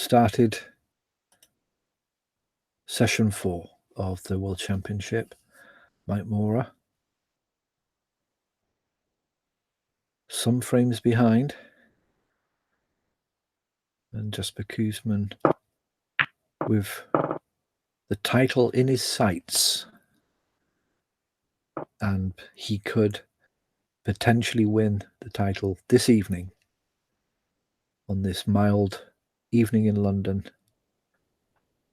started session 4 of the World Championship. Mike Mora, some frames behind, and Jasper Koosman with the title in his sights, and he could potentially win the title this evening on this mild evening in London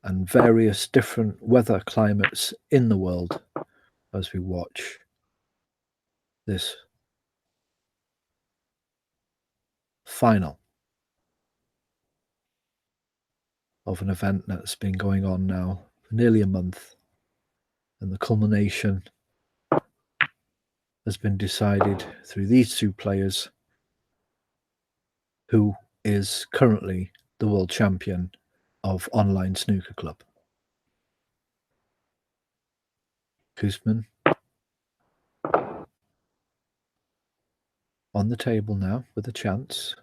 and various different weather climates in the world as we watch this final of an event that's been going on now for nearly a month, and the culmination has been decided through these two players who is currently the world champion of online snooker club. Koosman on the table now with a chance.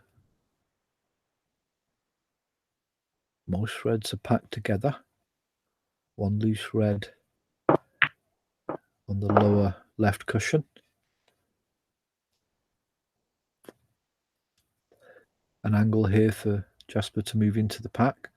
Most reds are packed together. One loose red on the lower left cushion. An angle here for Jasper to move into the pack.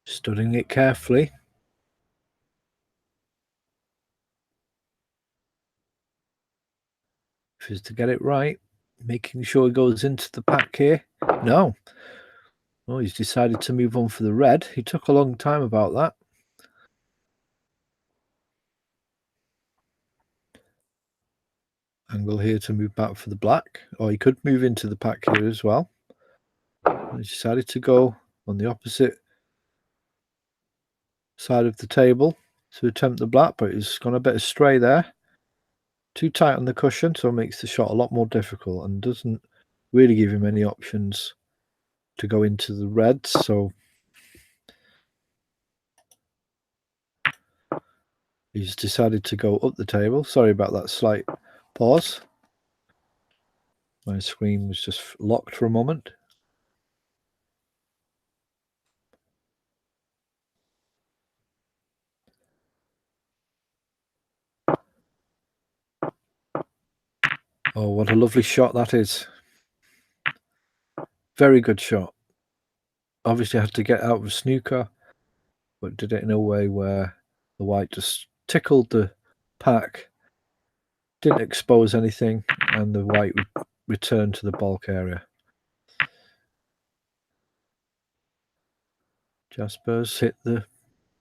Studying it carefully. If he's to get it right, making sure he goes into the pack here. No. Oh, he's decided to move on for the red. He took a long time about that. Angle here to move back for the black. Or he could move into the pack here as well. He decided to go on the opposite side of the table to attempt the black, but he's gone a bit astray there. Too tight on the cushion, so it makes the shot a lot more difficult and doesn't really give him any options to go into the reds. So he's decided to go up the table. Sorry about that slight pause. My screen was just locked for a moment. Oh, what a lovely shot that is. Very good shot. Obviously had to get out of snooker, but did it in a way where the white just tickled the pack, didn't expose anything, and the white would return to the bulk area. Jasper's hit the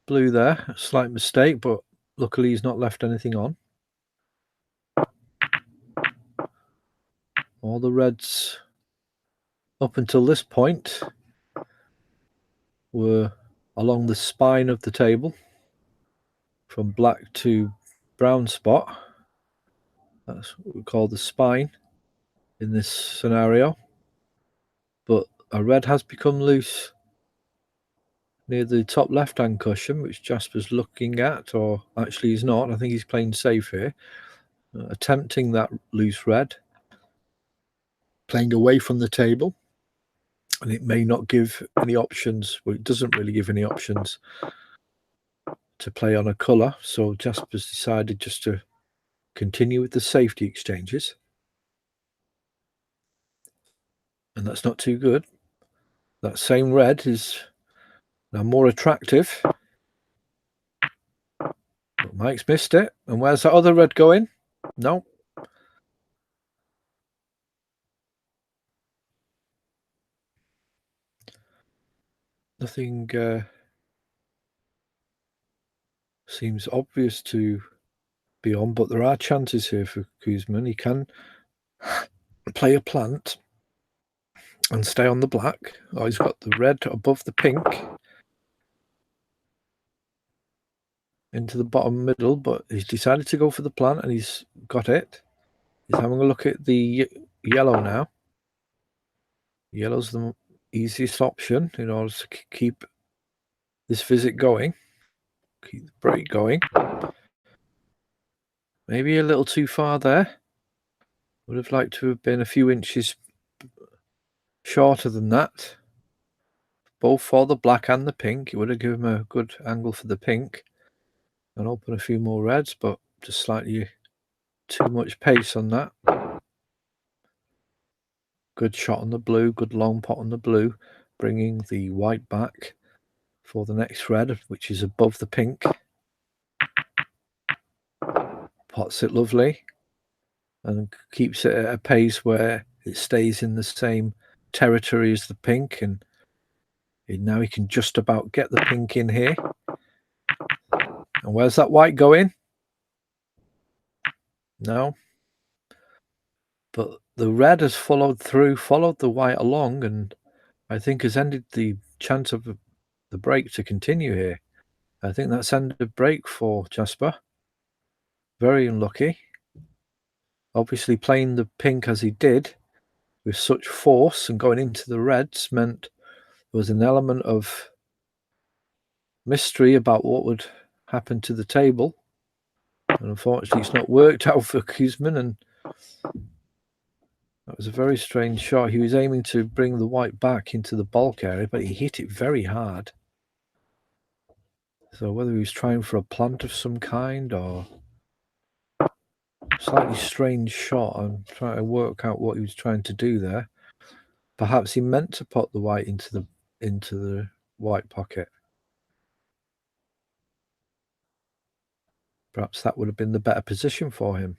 blue there. A slight mistake, but luckily he's not left anything on. All the reds up until this point were along the spine of the table from black to brown spot. That's what we call the spine in this scenario. But a red has become loose near the top left-hand cushion, which Jasper's looking at, or actually he's not. I think he's playing safe here. Attempting that loose red. Playing away from the table. And it may not give any options. Well, it doesn't really give any options to play on a colour. So Jasper's decided just to continue with the safety exchanges. And that's not too good. That same red is now more attractive. But Mike's missed it. And where's that other red going? No. Nothing seems obvious to be on, but there are chances here for Koosman. He can play a plant and stay on the black. Oh, he's got the red above the pink into the bottom middle, but he's decided to go for the plant and he's got it. He's having a look at the yellow now. Yellow's the easiest option in order to keep this visit going. Keep the break going. Maybe a little too far there. Would have liked to have been a few inches shorter than that. Both for the black and the pink. It would have given him a good angle for the pink. And open a few more reds, but just slightly too much pace on that. Good shot on the blue, good long pot on the blue, bringing the white back for the next red, which is above the pink. Pots it lovely and keeps it at a pace where it stays in the same territory as the pink, and now he can just about get the pink in here. And where's that white going? No. But the red has followed the white along, and I think has ended the chance of the break to continue here. I think that's ended break for Jasper. Very unlucky. Obviously playing the pink as he did with such force and going into the reds meant there was an element of mystery about what would happen to the table. And unfortunately it's not worked out for Kuzman, and that was a very strange shot. He was aiming to bring the white back into the bulk area, but he hit it very hard. So whether he was trying for a plant of some kind or slightly strange shot, I'm trying to work out what he was trying to do there. Perhaps he meant to put the white into the white pocket. Perhaps that would have been the better position for him.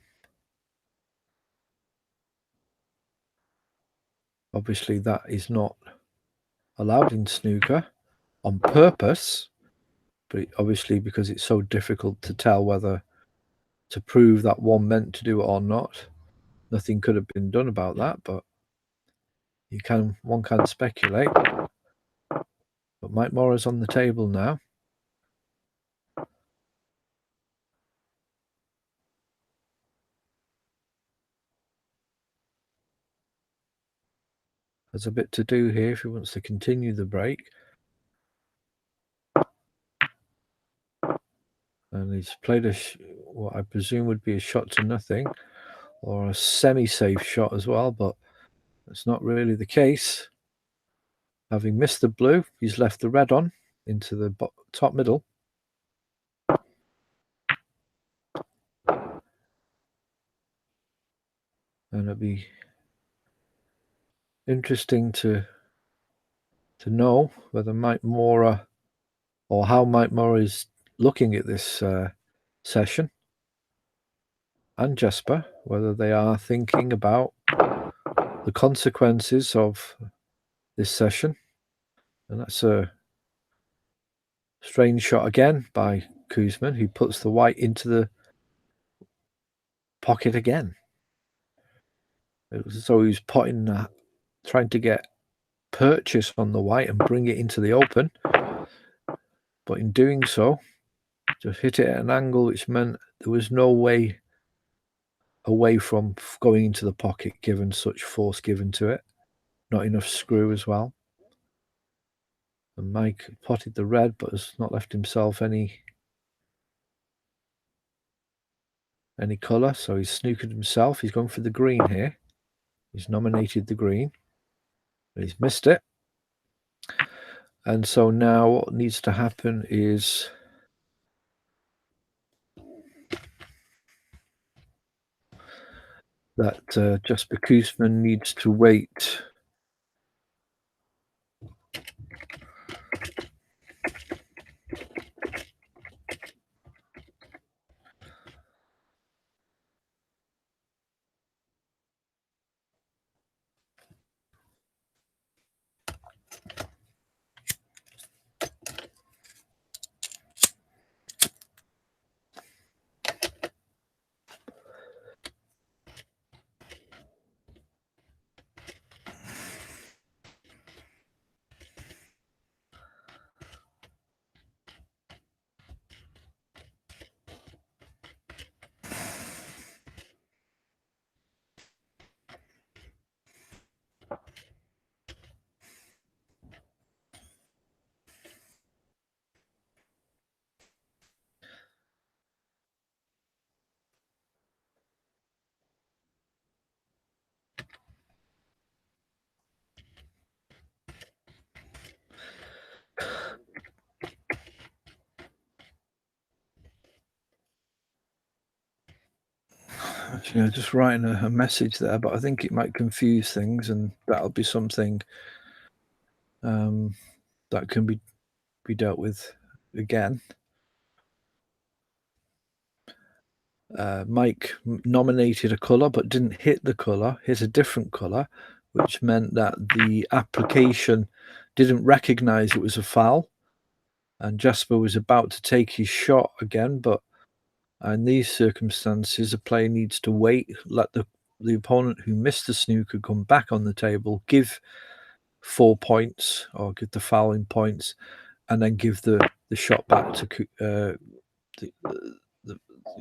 Obviously that is not allowed in snooker on purpose, but obviously because it's so difficult to tell whether to prove that one meant to do it or not, nothing could have been done about that, but one can speculate. But Mike Morrow's on the table now. There's a bit to do here if he wants to continue the break. And he's played what I presume would be a shot to nothing, or a semi-safe shot as well, but that's not really the case. Having missed the blue, he's left the red on into the top middle. And it'll be interesting to know whether Mike Mora, or how Mike Mora is looking at this session, and Jasper, whether they are thinking about the consequences of this session. And that's a strange shot again by Kuzman, who puts the white into the pocket again. It was as though he was trying to get purchase on the white and bring it into the open, but in doing so just hit it at an angle which meant there was no way away from going into the pocket given such force given to it. Not enough screw as well. And Mike potted the red but has not left himself any colour, so he's snookered himself. He's gone for the green here. He's nominated the green, but he's missed it. And so now what needs to happen is that Jasper Kuzman needs to wait Actually, I'm just writing a message there, but I think it might confuse things, and that'll be something that can be dealt with again. Mike nominated a colour but didn't hit the colour, hit a different colour, which meant that the application didn't recognise it was a foul, and Jasper was about to take his shot again, but in these circumstances, a player needs to wait, let the opponent who missed the snooker come back on the table, give 4 points or give the fouling points, and then give the shot back to the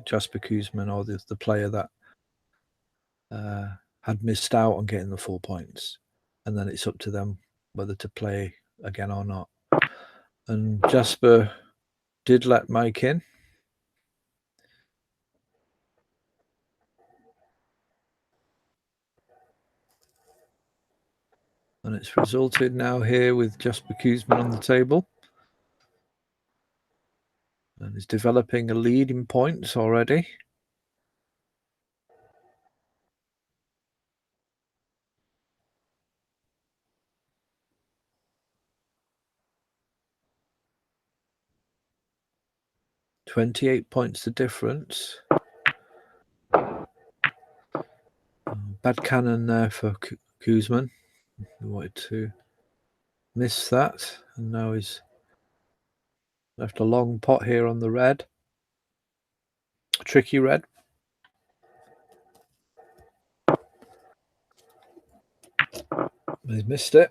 Jasper Kuzman or the player that had missed out on getting the 4 points. And then it's up to them whether to play again or not. And Jasper did let Mike in. And it's resulted now here with Jasper Kuzman on the table. And he's developing a lead in points already. "28 points the difference." Bad cannon there for Kuzman. He wanted to miss that, and now he's left a long pot here on the red. Tricky red. He's missed it.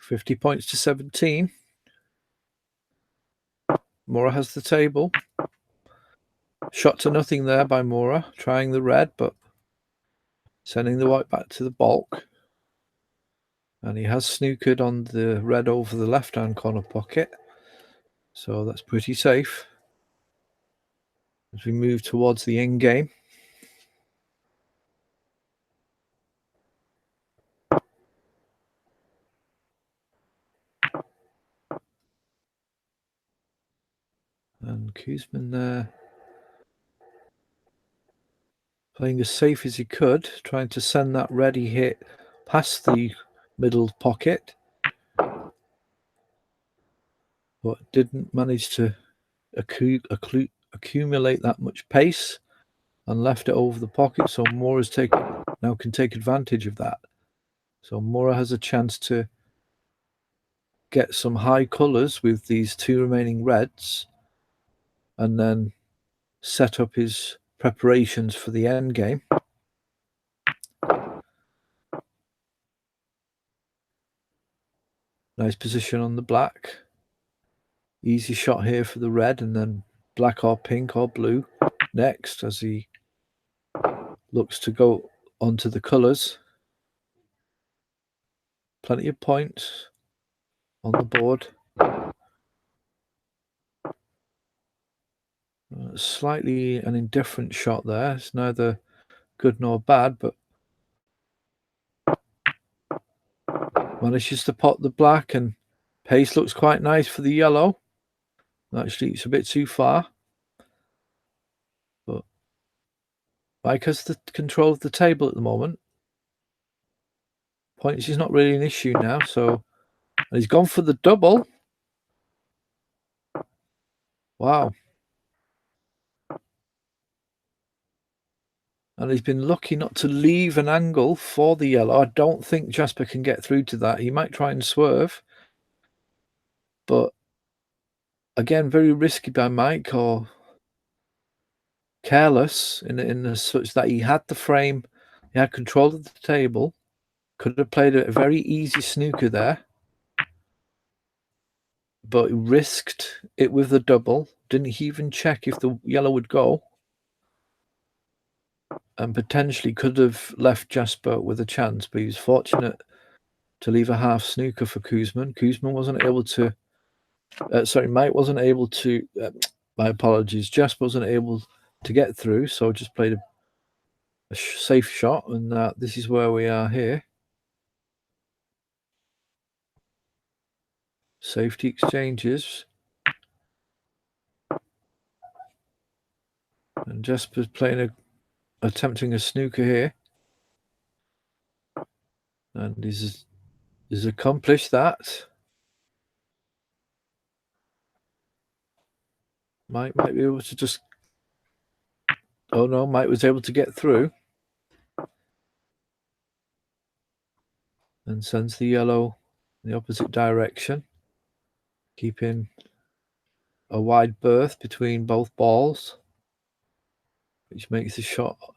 $50 points to 17. Mora has the table. Shot to nothing there by Mora, trying the red, but sending the white back to the bulk. And he has snookered on the red over the left-hand corner pocket. So that's pretty safe as we move towards the end game. And Kuzman there playing as safe as he could, trying to send that ready hit past the middle pocket, but didn't manage to accumulate that much pace and left it over the pocket. So Mora's now can take advantage of that. So Mora has a chance to get some high colours with these 2 remaining reds, and then set up his preparations for the end game. Nice position on the black. Easy shot here for the red, and then black or pink or blue next as he looks to go onto the colours. Plenty of points on the board. Slightly an indifferent shot there. It's neither good nor bad, but manages to pot the black, and pace looks quite nice for the yellow. Actually, it's a bit too far. But Mike has the control of the table at the moment. Points is not really an issue now, so and he's gone for the double. Wow. And he's been lucky not to leave an angle for the yellow. I don't think Jasper can get through to that. He might try and swerve. But again, very risky by Mike, or careless in such that he had the frame, he had control of the table, could have played a very easy snooker there, but risked it with the double. Didn't even check if the yellow would go, and potentially could have left Jasper with a chance, but he was fortunate to leave a half snooker for Kuzman. Kuzman wasn't able to Mike wasn't able to my apologies, Jasper wasn't able to get through, so just played a safe shot, and this is where we are here. Safety exchanges. And Jasper's playing attempting a snooker here. And he's accomplished that. Mike might be able to just... Oh no, Mike was able to get through. And sends the yellow in the opposite direction, keeping a wide berth between both balls, which makes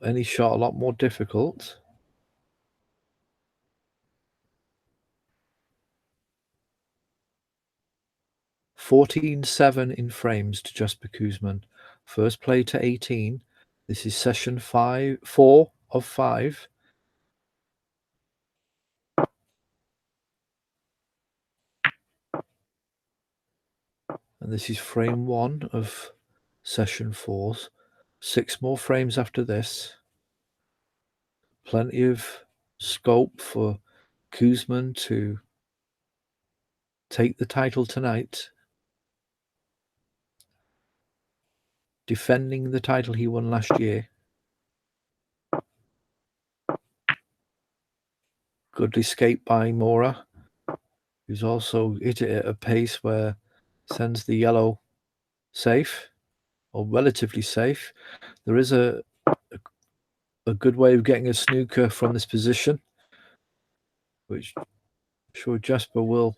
any shot a lot more difficult. (14-7) in frames to Jasper Koosman. First play to 18. This is session 4 of 5. And this is frame 1 of session 4. 6 more frames after this. Plenty of scope for Koosman to take the title tonight. Defending the title he won last year. Good escape by Mora, who's also hit it at a pace where sends the yellow safe, or relatively safe. There is a good way of getting a snooker from this position, which I'm sure Jasper will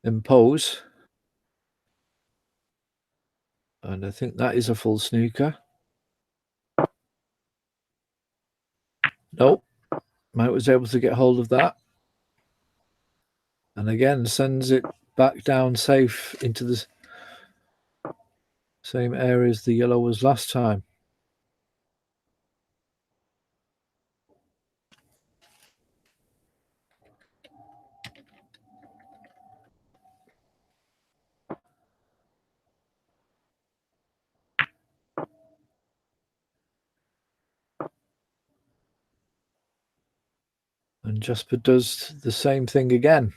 impose. And I think that is a full snooker. Nope. Mike was able to get hold of that. And again, sends it back down safe into the same area as the yellow was last time. And Jasper does the same thing again,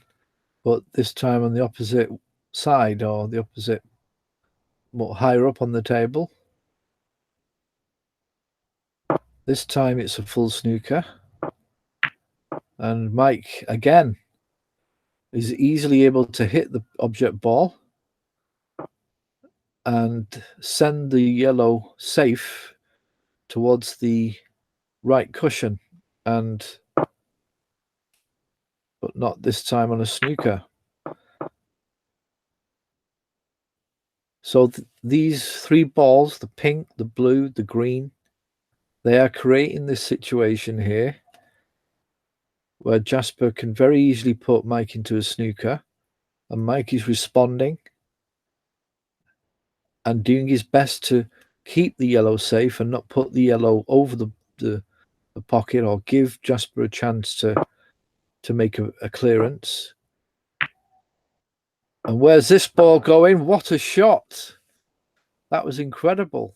but this time on the opposite side, or the opposite, more higher up on the table. This time it's a full snooker. And Mike, again, is easily able to hit the object ball and send the yellow safe towards the right cushion, but not this time on a snooker. So these 3 balls, the pink, the blue, the green, they are creating this situation here where Jasper can very easily put Mike into a snooker, and Mike is responding and doing his best to keep the yellow safe and not put the yellow over the pocket, or give Jasper a chance to make a clearance. And where's this ball going? What a shot! That was incredible.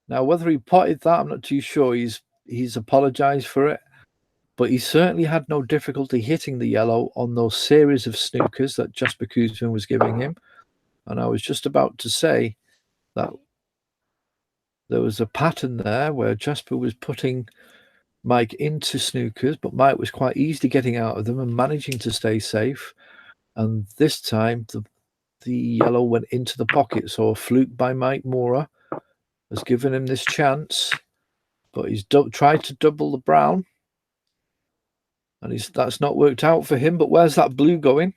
Now, whether he potted that, I'm not too sure. He's apologized for it, but he certainly had no difficulty hitting the yellow on those series of snookers that Jasper Koosman was giving him. And I was just about to say that there was a pattern there where Jasper was putting Mike into snookers, but Mike was quite easily getting out of them and managing to stay safe. And this time, the yellow went into the pocket. So a fluke by Mike Mora has given him this chance, but he's tried to double the brown, and that's not worked out for him. But where's that blue going?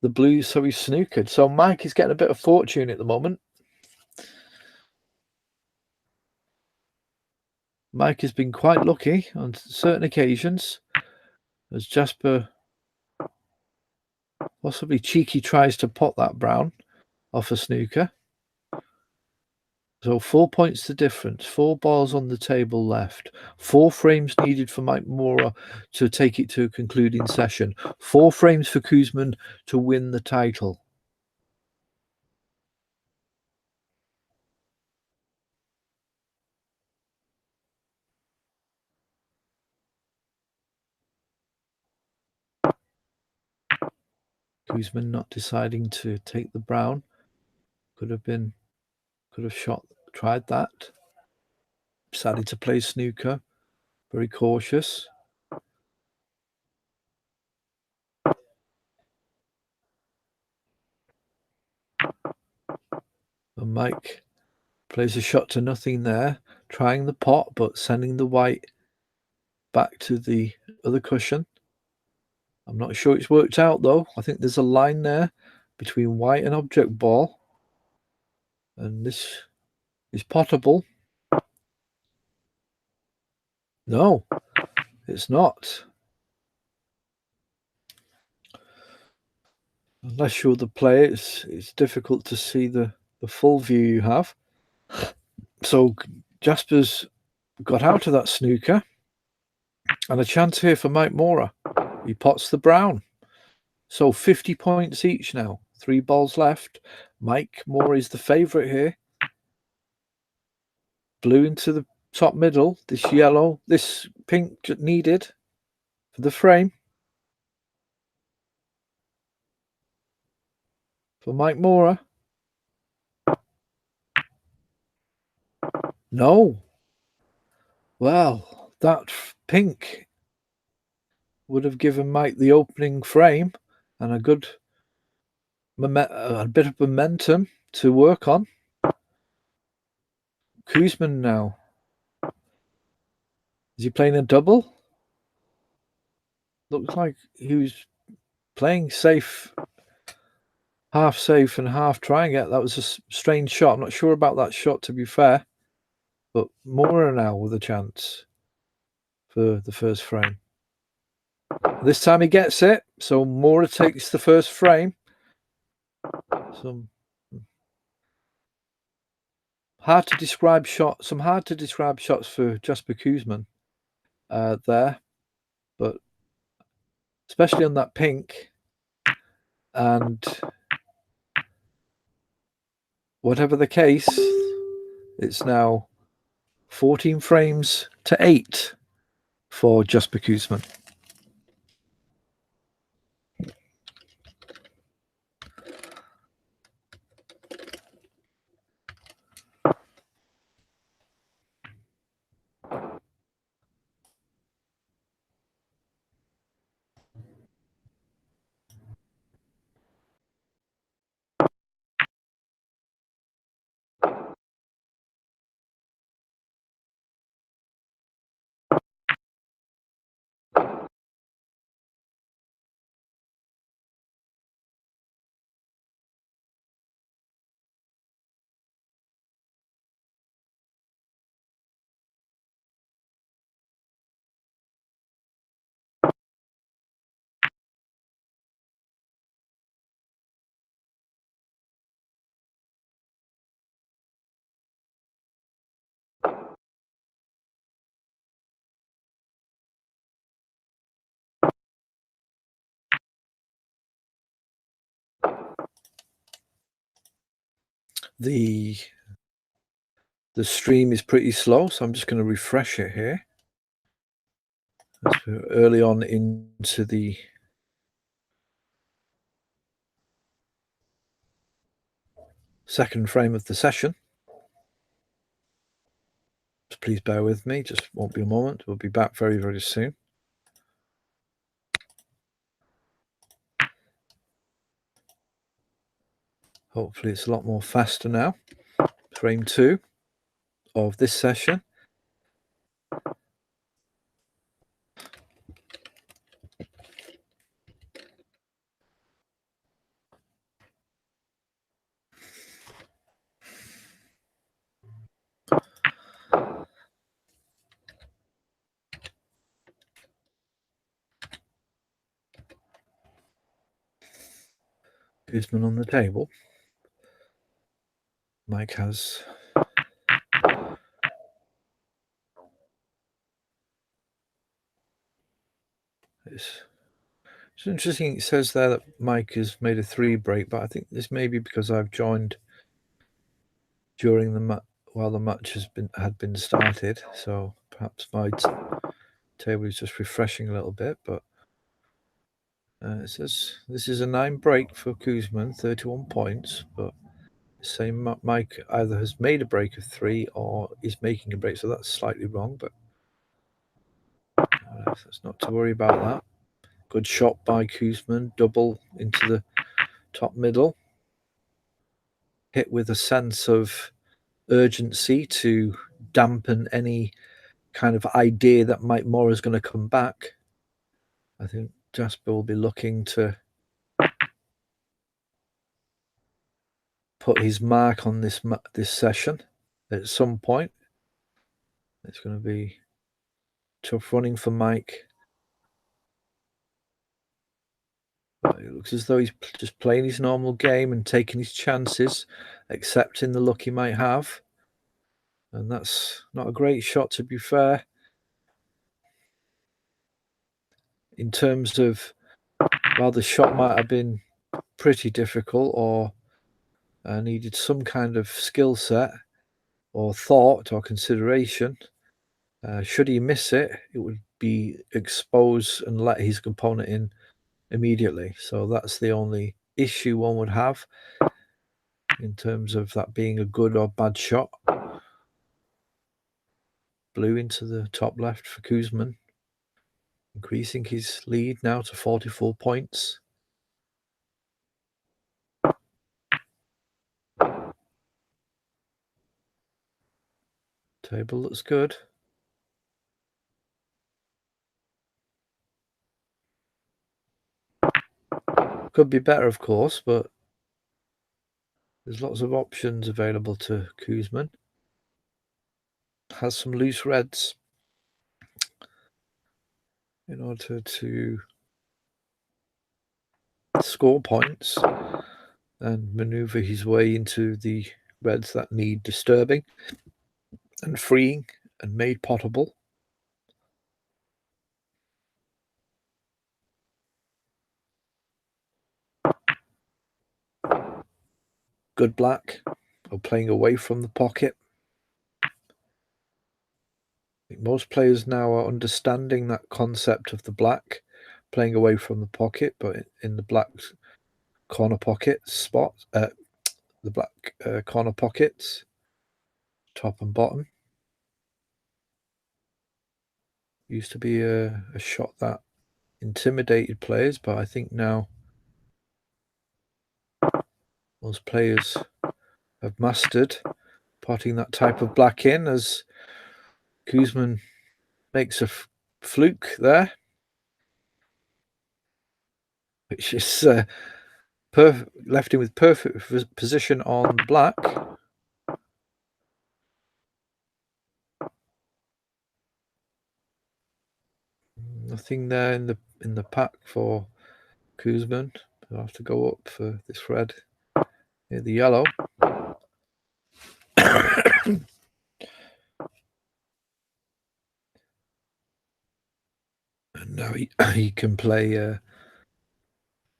The blue, so he's snookered. So Mike is getting a bit of fortune at the moment. Mike has been quite lucky on certain occasions, as Jasper possibly cheeky tries to pot that brown off a snooker. So 4 points the difference. 4 balls on the table left. 4 frames needed for Mike Mora to take it to a concluding session. 4 frames for Koosman to win the title. Kuzmin not deciding to take the brown. Could have tried that. Decided to play snooker. Very cautious. And Mike plays a shot to nothing there, trying the pot, but sending the white back to the other cushion. I'm not sure it's worked out, though. I think there's a line there between white and object ball. And this is potable. No, it's not. Unless you're the player, it's difficult to see the full view you have. So Jasper's got out of that snooker. And a chance here for Mike Mora. He pots the brown. So 50 points each now. 3 balls left. Mike Mora is the favourite here. Blue into the top middle. This yellow, this pink needed for the frame. For Mike Mora. No. Well, that pink would have given Mike the opening frame and a bit of momentum to work on. Kuzmin now. Is he playing a double? Looks like he was playing safe, half safe and half trying it. That was a strange shot. I'm not sure about that shot, to be fair. But Mora now with a chance for the first frame. This time he gets it. So Mora takes the first frame. Some hard to describe shots for Jasper Kuzmin there. But especially on that pink. And whatever the case, it's now 14 frames to 8 for Jasper Kuzmin. The stream is pretty slow, so I'm just going to refresh it here. We're early on into the second frame of the session. So please bear with me, just won't be a moment. We'll be back very, very soon. Hopefully it's a lot more faster now. Frame 2 of this session. Kuzmin on the table. Mike has it's interesting. It says there that Mike has made a 3 break, but I think this may be because I've joined during the while the match had been started. So perhaps my table is just refreshing a little bit, but It says this is a 9 break for Kuzman, 31 points, but same Mike either has made a break of 3 or is making a break, so that's slightly wrong, but that's not to worry about that. Good shot by Kuzman, double into the top middle. Hit with a sense of urgency to dampen any kind of idea that Mike Moore is going to come back. I think Jasper will be looking to put his mark on this session at some point. It's going to be tough running for Mike. But it looks as though he's just playing his normal game and taking his chances, accepting the luck he might have. And that's not a great shot, to be fair. In terms of, well, the shot might have been pretty difficult or needed some kind of skill set or thought or consideration. Should he miss it, it would be expose and let his opponent in immediately. So that's the only issue one would have in terms of that being a good or bad shot. Blue into the top left for Kuzman, increasing his lead now to 44 points. Table looks good. Could be better, of course, but there's lots of options available to Kuzman. Has some loose reds in order to score points and maneuver his way into the reds that need disturbing and freeing and made potable. Good black, or playing away from the pocket. I think most players now are understanding that concept of the black, playing away from the pocket, but in the black corner pocket spot, the black corner pockets, top and bottom. Used to be a shot that intimidated players, but I think now most players have mastered potting that type of black in, as Kuzman makes a fluke there, which is left him with perfect position on black. Nothing there in the pack for Kuzman. I'll have to go up for this red near the yellow. And now he can play a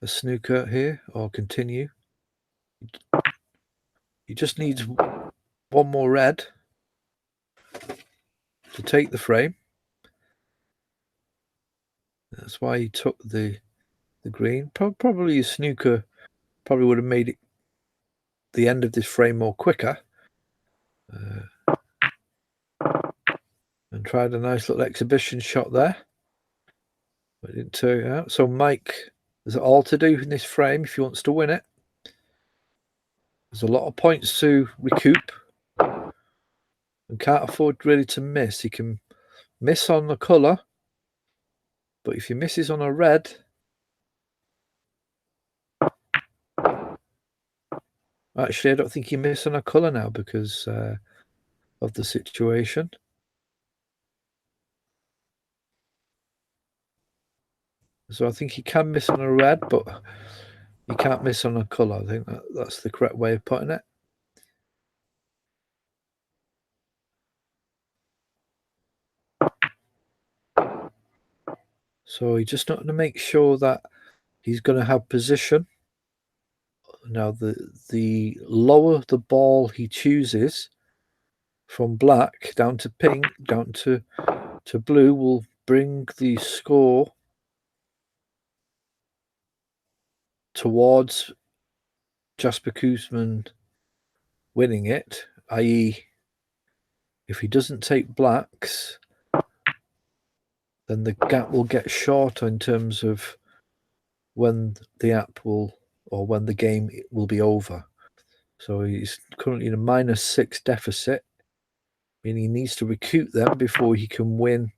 snooker here or continue. He just needs one more red to take the frame. That's why he took the green. Probably a snooker probably would have made it the end of this frame more quicker. And tried a nice little exhibition shot there. But it didn't turn out. So Mike has all to do in this frame if he wants to win it. There's a lot of points to recoup. And can't afford really to miss. He can miss on the colour. But if he misses on a red, actually I don't think he missed on a colour now because of the situation. So I think he can miss on a red, but he can't miss on a colour. I think that's the correct way of putting it. So he's just not going to make sure that he's going to have position. Now, the lower the ball he chooses from black down to pink, down to blue, will bring the score towards Jasper Koosman winning it, i.e. if he doesn't take blacks, then the gap will get shorter in terms of when the app will, or when the game will be over. So he's currently in a -6 deficit, meaning he needs to recoup them before he can win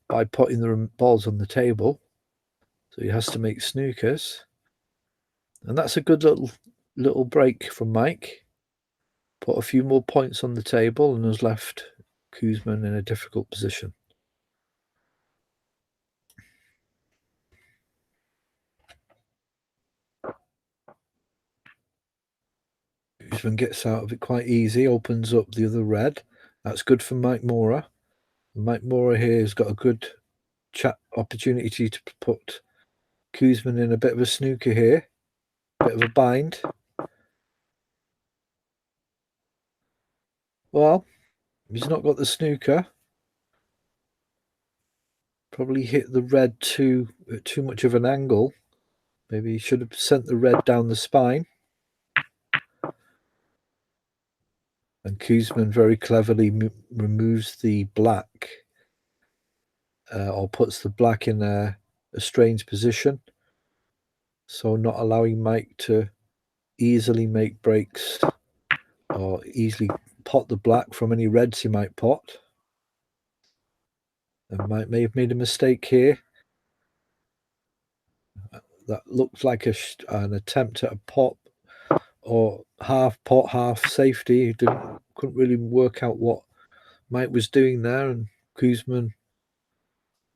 by putting the balls on the table. So he has to make snookers. And that's a good little break from Mike. Put a few more points on the table and has left Koosman in a difficult position. Koosman gets out of it quite easy, opens up the other red. That's good for Mike Mora. Mike Mora here has got a good opportunity to put Koosman in a bit of a snooker here, bit of a bind. Well, he's not got the snooker. Probably hit the red at too much of an angle. Maybe he should have sent the red down the spine. And Koosman very cleverly removes the black, or puts the black in a strange position, so not allowing Mike to easily make breaks or easily pot the black from any reds he might pot. And Mike may have made a mistake here. That looked like an attempt at a pot, or half pot, half safety. He couldn't really work out what Mike was doing there, and Koosman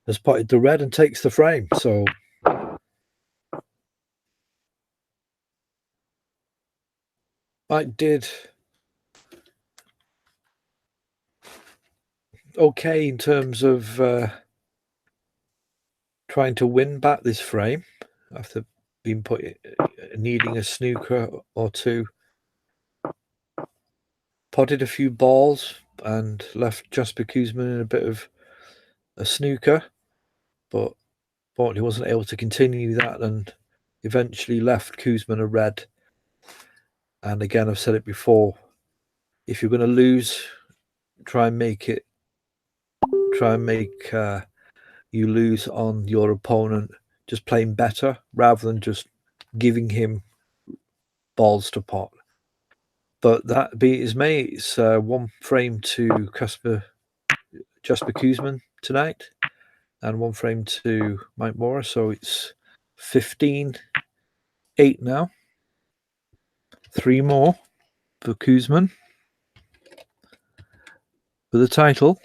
has potted the red and takes the frame. So Mike did okay in terms of trying to win back this frame after being needing a snooker or two. Potted a few balls and left Jasper Koosman in a bit of a snooker, but he wasn't able to continue that and eventually left Koosman a red. And again, I've said it before, if you're going to lose, try and make you lose on your opponent just playing better rather than just giving him balls to pot. But that be as may, it's one frame to Jasper Koosman tonight and one frame to Mike Mora. So it's 15-8 now. 3 more for Koosman for the title.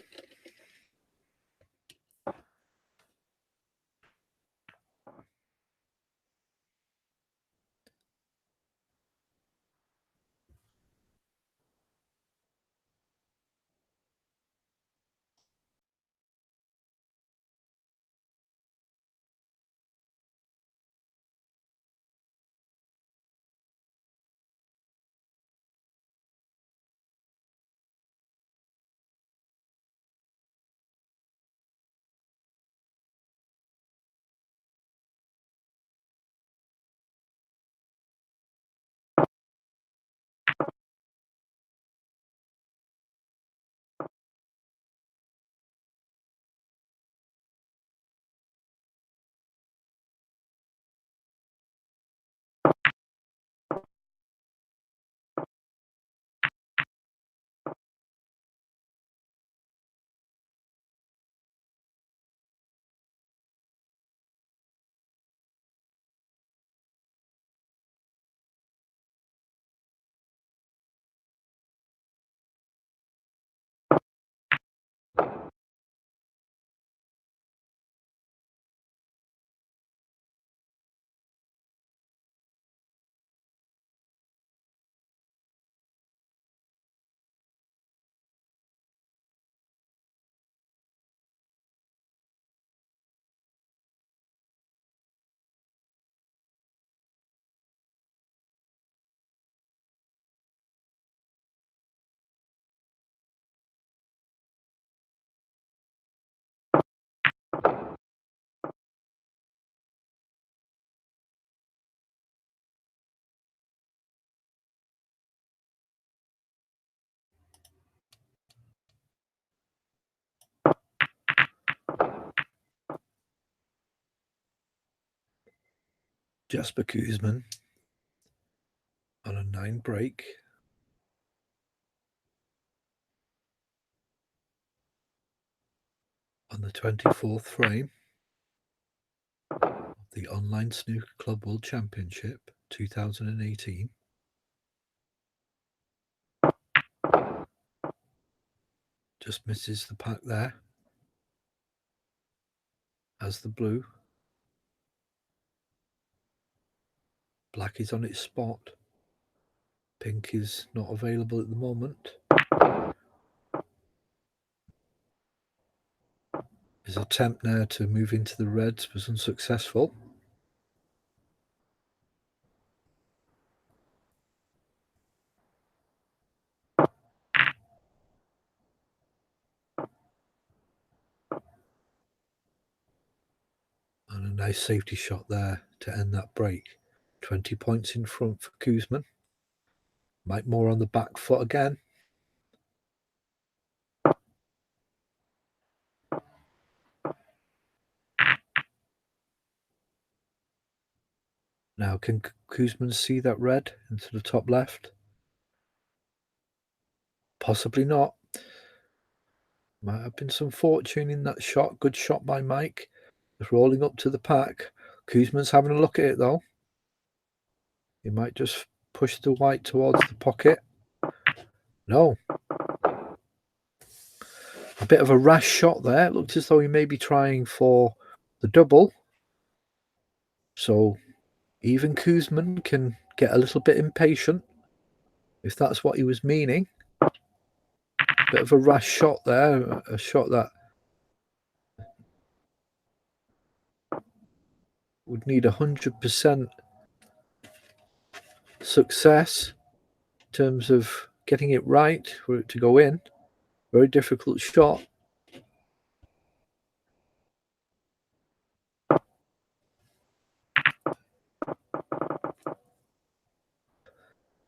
Jasper Kuzman on a 9 break. On the 24th frame of the Online Snooker Club World Championship 2018. Just misses the pack there. As the blue. Black is on its spot. Pink is not available at the moment. His attempt now to move into the reds was unsuccessful. And a nice safety shot there to end that break. 20 points in front for Kuzman. Mike Moore on the back foot again. Now can Kuzman see that red into the top left? Possibly not. Might have been some fortune in that shot. Good shot by Mike. Just rolling up to the pack. Kuzman's having a look at it though. He might just push the white towards the pocket. No. A bit of a rash shot there. It looked as though he may be trying for the double. So even Kuzman can get a little bit impatient if that's what he was meaning. Bit of a rash shot there. A shot that would need 100% success in terms of getting it right for it to go in. Very difficult shot.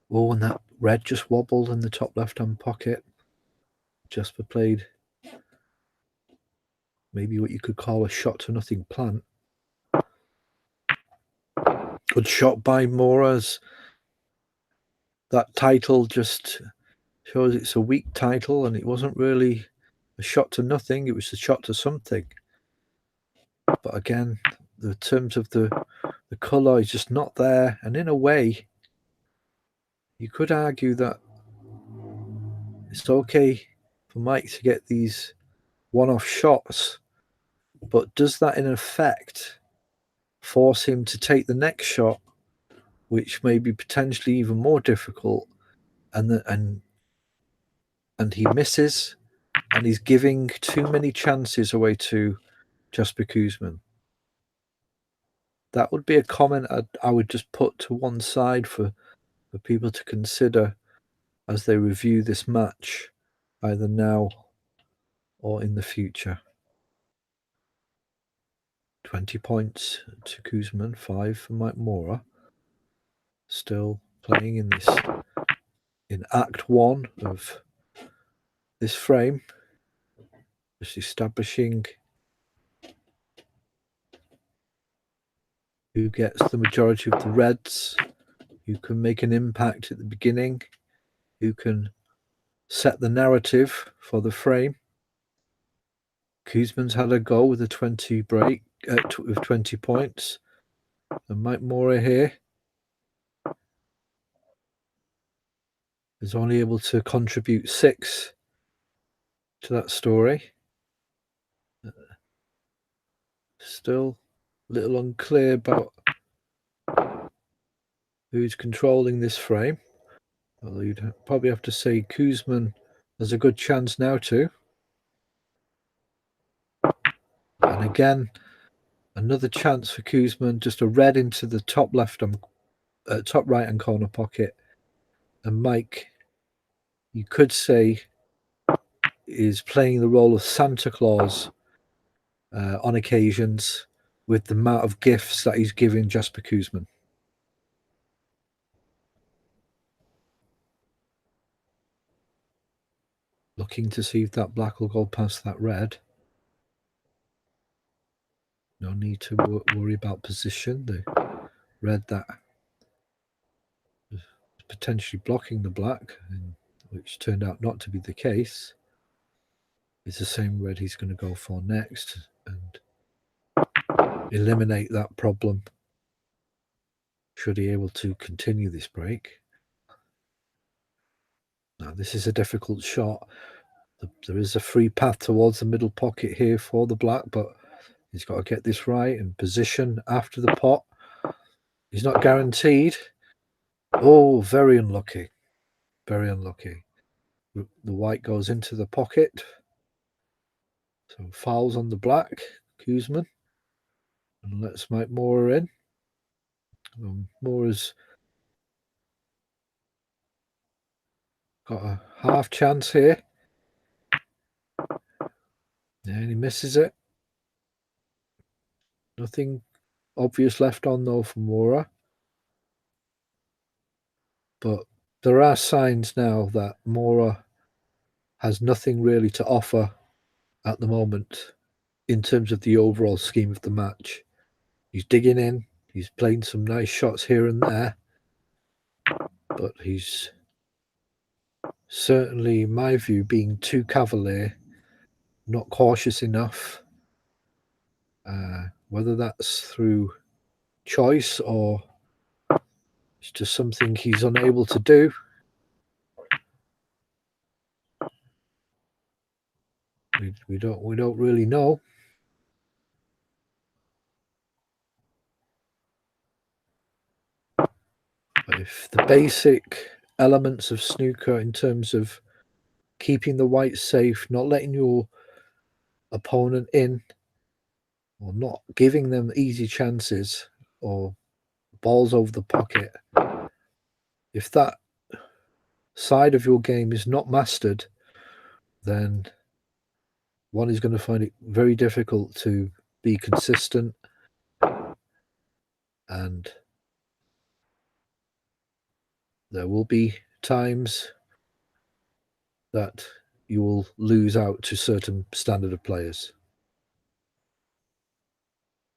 Oh, and that red just wobbled in the top left-hand pocket. Jasper played maybe what you could call a shot to nothing plant. Good shot by Mora's. That title just shows it's a weak title, and it wasn't really a shot to nothing. It was a shot to something. But again, the terms of the colour is just not there. And in a way, you could argue that it's okay for Mike to get these one-off shots, but does that in effect force him to take the next shot, which may be potentially even more difficult, and he misses, and he's giving too many chances away to Jasper Kuzman? That would be a comment I would just put to one side for people to consider as they review this match, either now or in the future. 20 points to Kuzman, 5 for Mike Mora. Still playing in Act 1 of this frame, just establishing who gets the majority of the reds, who can make an impact at the beginning, who can set the narrative for the frame. Kuzman's had a go with a 20 break, with 20 points. And Mike Mora here is only able to contribute 6 to that story. Still a little unclear about who's controlling this frame. Well, you'd probably have to say Kuzman has a good chance now too. And again, another chance for Kuzman, just a red into the top top right-hand corner pocket. And Mike, you could say, is playing the role of Santa Claus on occasions with the amount of gifts that he's giving Jasper Kuzman. Looking to see if that black will go past that red. No need to worry about position. The red that was potentially blocking the black, which turned out not to be the case. It's the same red he's going to go for next and eliminate that problem should he able to continue this break. Now this is a difficult shot. There is a free path towards the middle pocket here for the black, but he's got to get this right and position after the pot. He's not guaranteed. Oh, very unlucky. Very unlucky. The white goes into the pocket. So fouls on the black, Koosman. And let's make Mora in. Mora's got a half chance here. And he misses it. Nothing obvious left on though for Mora. But there are signs now that Mora has nothing really to offer at the moment in terms of the overall scheme of the match. He's digging in. He's playing some nice shots here and there. But he's certainly, in my view, being too cavalier, not cautious enough. Whether that's through choice or it's just something he's unable to do. We don't really know. But if the basic elements of snooker in terms of keeping the white safe, not letting your opponent in, or not giving them easy chances or balls over the pocket, if that side of your game is not mastered, then one is going to find it very difficult to be consistent, and there will be times that you will lose out to certain standard of players.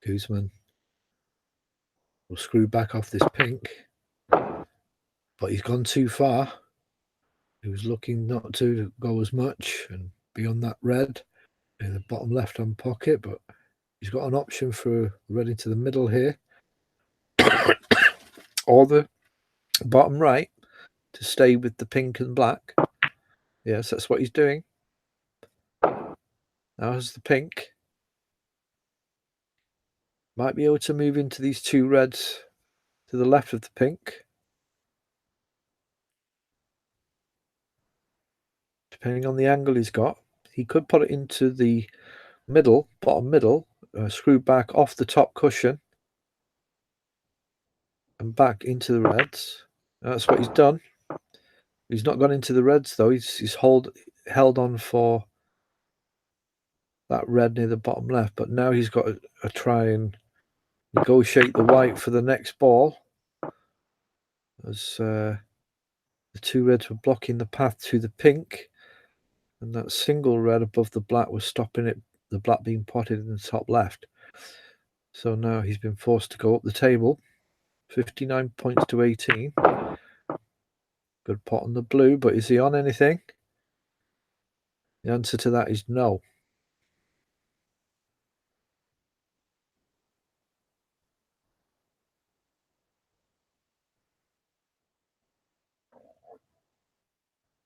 Koosman will screw back off this pink, but he's gone too far. He was looking not to go as much and be on that red in the bottom left-hand pocket, but he's got an option for red into the middle here, or the bottom right to stay with the pink and black. Yes, that's what he's doing. Now has the pink. Might be able to move into these two reds to the left of the pink. Depending on the angle he's got. He could put it into the middle, bottom middle, screw back off the top cushion and back into the reds. That's what he's done. He's not gone into the reds though. He's held on for that red near the bottom left, but now he's got to try and negotiate the white for the next ball, as the two reds were blocking the path to the pink, and that single red above the black was stopping it, the black being potted in the top left. So now he's been forced to go up the table. 59 points to 18. Good pot on the blue, but is he on anything? The answer to that is no.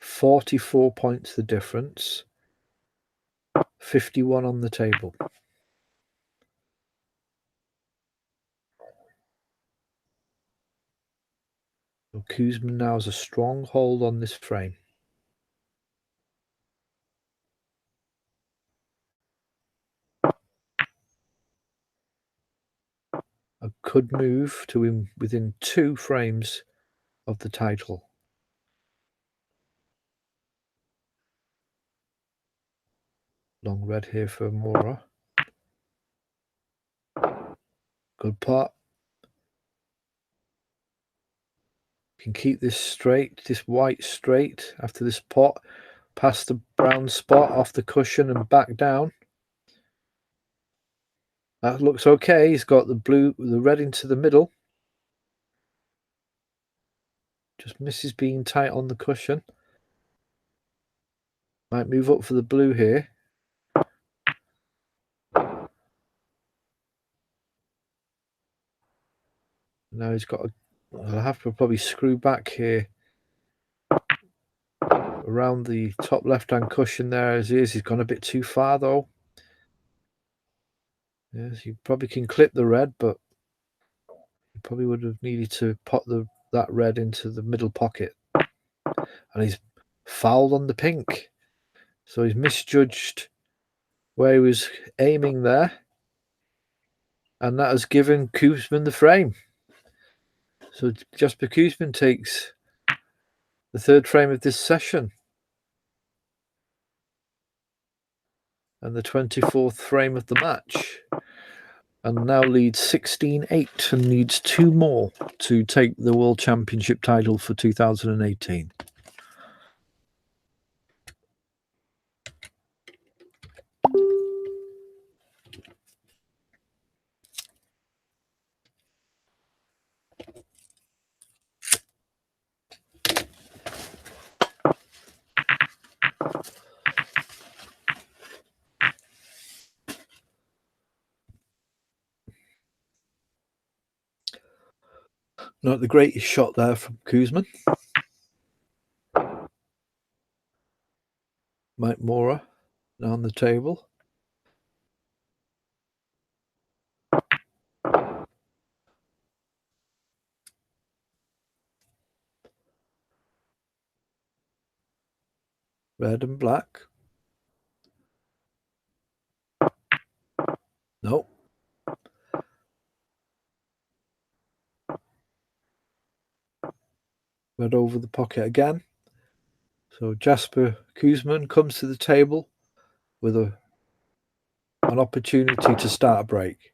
$44 points the difference. 51 on the table. So Koosman now has a strong hold on this frame. I could move to him within 2 frames of the title. Long red here for Mora. Good pot. Can keep this straight, this white straight after this pot, past the brown spot off the cushion and back down. That looks okay. He's got the red into the middle. Just misses being tight on the cushion. Might move up for the blue here. Now he's got I'll have to probably screw back here around the top left-hand cushion there as he is. He's gone a bit too far though. Yes, you probably can clip the red, but you probably would have needed to put that red into the middle pocket. And he's fouled on the pink. So he's misjudged where he was aiming there. And that has given Koopman the frame. So Jasper Koopman takes the third frame of this session. And the 24th frame of the match. And now leads 16-8 and needs 2 more to take the World Championship title for 2018. Not the greatest shot there from Koopman. Mike Mora on the table. Red and black. No. Red over the pocket again. So Jasper Koopman comes to the table with an opportunity to start a break.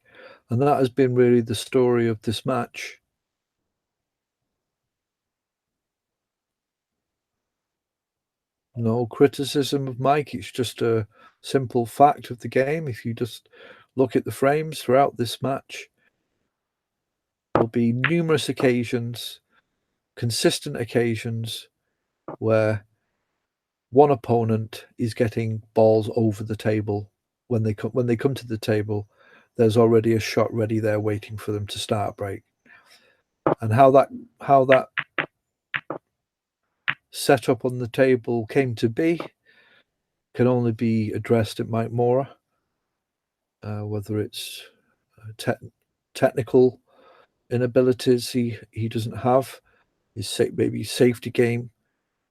And that has been really the story of this match. No criticism of Mike. It's just a simple fact of the game. If you just look at the frames throughout this match, there'll be numerous occasions, consistent occasions, where one opponent is getting balls over the table. When they come to the table, there's already a shot ready there waiting for them to start a break. And how that setup on the table came to be can only be addressed at Mike Mora. Whether it's technical inabilities he doesn't have, maybe safety game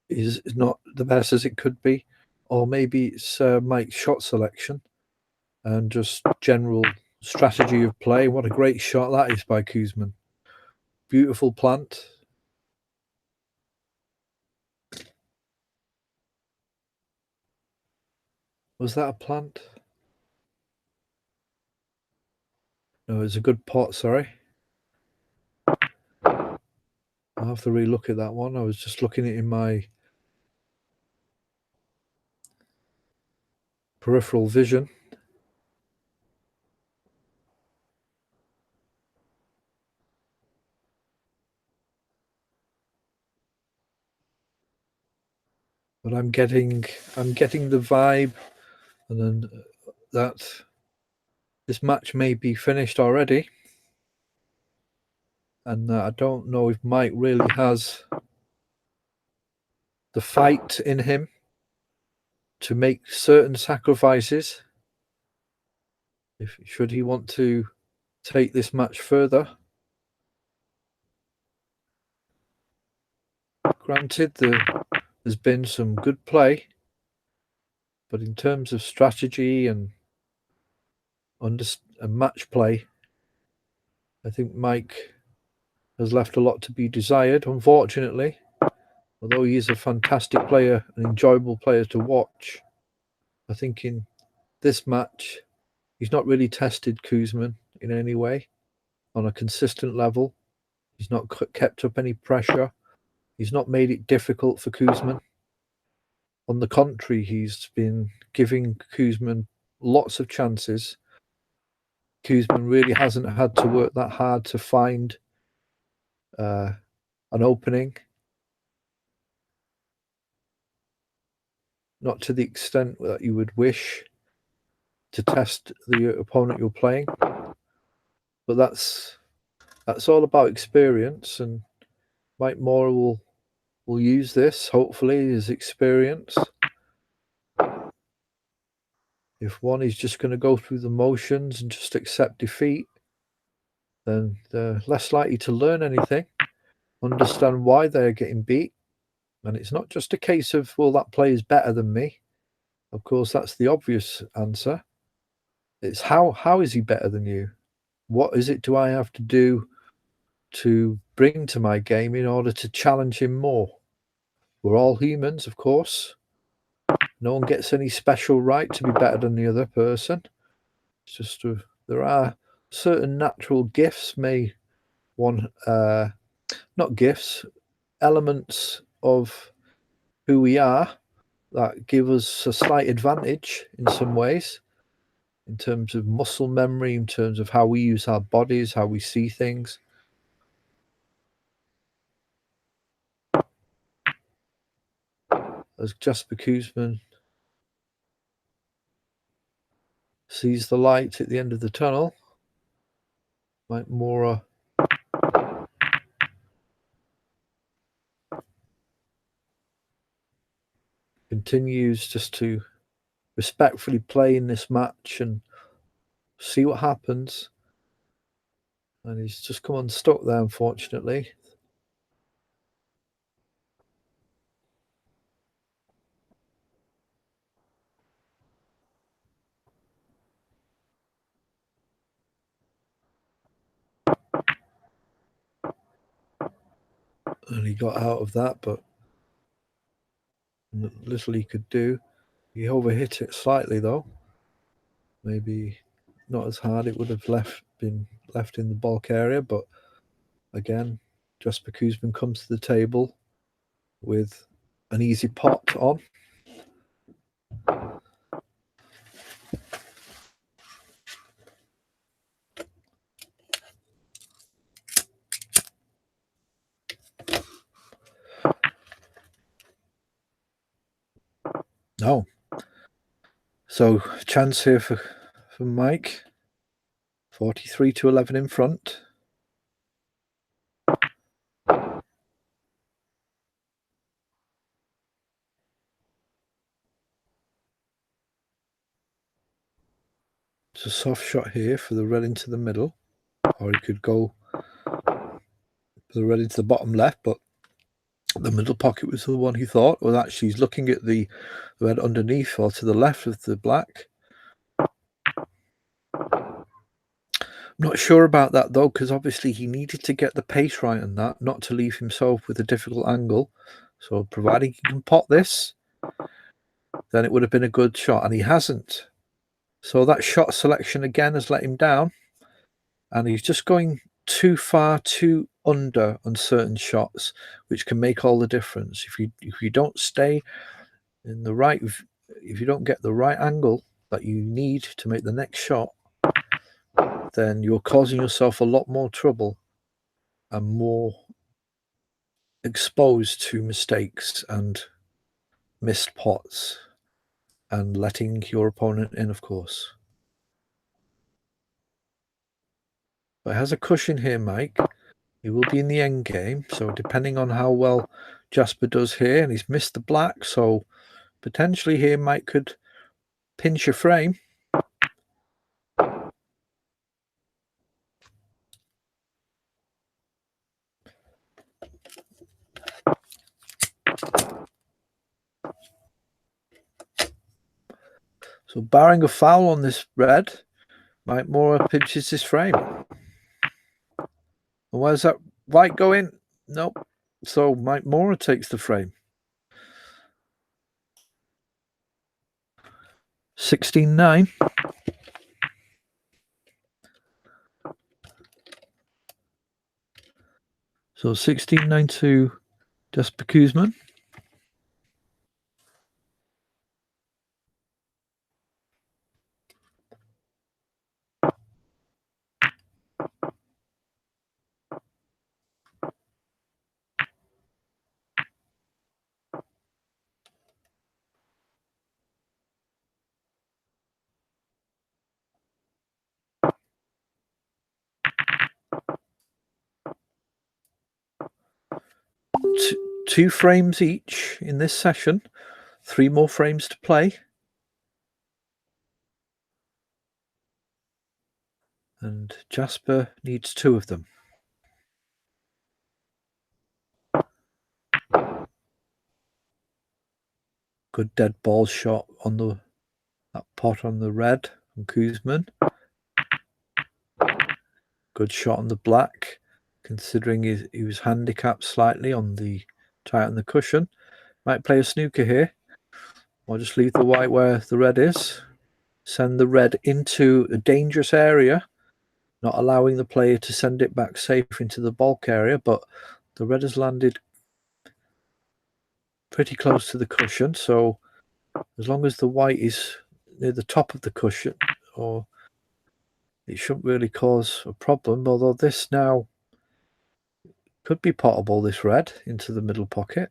is not the best as it could be, or maybe it's Mike's shot selection and just general strategy of play. What a great shot that is by Koopman. Beautiful plant. Was that a plant? No, it's a good pot, sorry. I'll have to re-look at that one. I was just looking at it in my peripheral vision. But I'm getting the vibe, and then that this match may be finished already. And I don't know if Mike really has the fight in him to make certain sacrifices. Should he want to take this match further. Granted, there's been some good play, but in terms of strategy and match play, I think Mike has left a lot to be desired, unfortunately. Although he is a fantastic player, an enjoyable player to watch, I think in this match, he's not really tested Koopman in any way on a consistent level. He's not kept up any pressure. He's not made it difficult for Koopman. On the contrary, he's been giving Koopman lots of chances. Koopman really hasn't had to work that hard to find an opening. not to the extent that you would wish to test the opponent you're playing. But that's all about experience, and Mike Moore will use this, hopefully, as experience. If one is just going to go through the motions and just accept defeat, then they're less likely to learn anything, understand why they're getting beat. And it's not just a case of, well, that player's better than me. Of course, that's the obvious answer. It's how is he better than you? What is it do I have to do to bring to my game in order to challenge him more? We're all humans, of course. No one gets any special right to be better than the other person. It's just there are certain natural gifts, not gifts, elements of who we are that give us a slight advantage in some ways, in terms of muscle memory, in terms of how we use our bodies, how we see things. As Jasper Koosman sees the light at the end of the tunnel, Mike Moore continues just to respectfully play in this match and see what happens. And he's just come unstuck there, unfortunately. And he got out of that, but little he could do. He overhit it slightly, though. Maybe not as hard. It would have been left in the bulk area, but again, Jasper Koosman comes to the table with an easy pot on. No. So chance here for Mike. 43-11 in front. It's a soft shot here for the red into the middle, or he could go for the red into the bottom left, but the middle pocket was the one he thought. Well, actually, he's looking at the red underneath or to the left of the black. I'm not sure about that, though, because obviously he needed to get the pace right on that, not to leave himself with a difficult angle. So providing he can pot this, then it would have been a good shot, and he hasn't. So that shot selection again has let him down, and he's just going too far, too under on certain shots, which can make all the difference. If you don't stay in the right, if you don't get the right angle that you need to make the next shot, then you're causing yourself a lot more trouble and more exposed to mistakes and missed pots and letting your opponent in, of course. But it has a cushion here, Mike. He will be in the end game, so depending on how well Jasper does here, and he's missed the black, so potentially here Mike could pinch a frame. So barring a foul on this red, Mike Moore pinches his frame. And where's that white going? Nope. So Mike Moore takes the frame. 16-9. So 16-9 to Jasper Koosman. two frames each in this session. 3 more frames to play. And Jasper needs 2 of them. Good dead ball shot on that pot on the red from Kuzman. Good shot on the black, considering he was handicapped slightly on the tight on the cushion. Might play a snooker here, or just leave the white where the red is. Send the red into a dangerous area, not allowing the player to send it back safe into the bulk area, but the red has landed pretty close to the cushion, so as long as the white is near the top of the cushion, or it shouldn't really cause a problem, although this now could be potable, this red, into the middle pocket.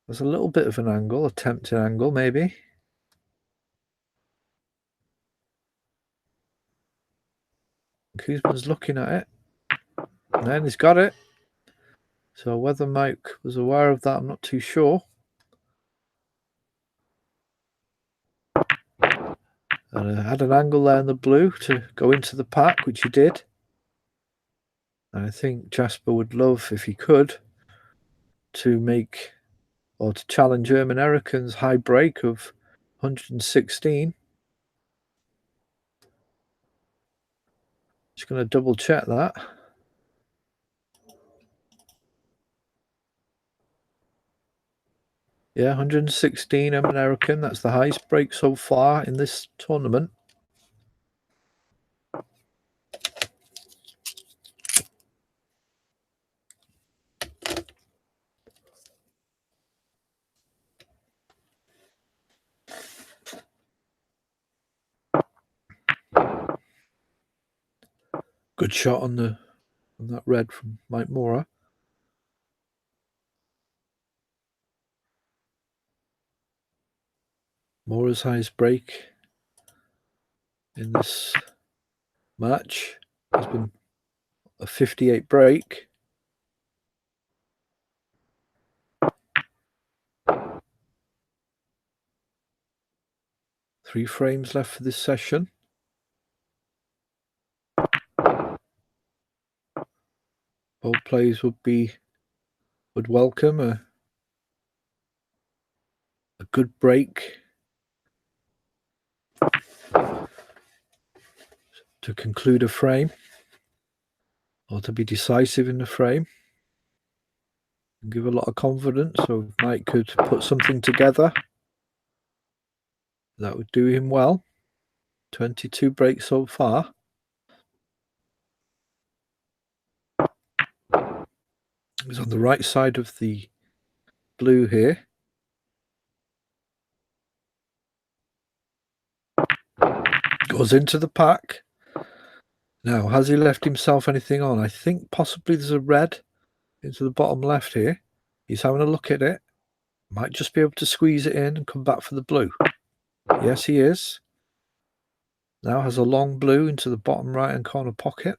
There's a little bit of an angle, a tempting angle maybe. Kuzman's looking at it, and then he's got it. So whether Mike was aware of that, I'm not too sure. And I had an angle there in the blue to go into the pack, which he did. And I think Jasper would love, if he could, to make or to challenge Ermin Eriken's high break of 116. Just going to double check that. Yeah, 116 Ermin Eriken. That's the highest break so far in this tournament. Good shot on that red from Mike Mora. Mora's highest break in this match has been a 58 break. Three frames left for this session. Both players would welcome a good break to conclude a frame, or to be decisive in the frame and give a lot of confidence. So Mike could put something together that would do him well. 22 breaks so far. He's on the right side of the blue here. Goes into the pack. Now, has he left himself anything on? I think possibly there's a red into the bottom left here. He's having a look at it. Might just be able to squeeze it in and come back for the blue. Yes, he is. Now has a long blue into the bottom right-hand corner pocket.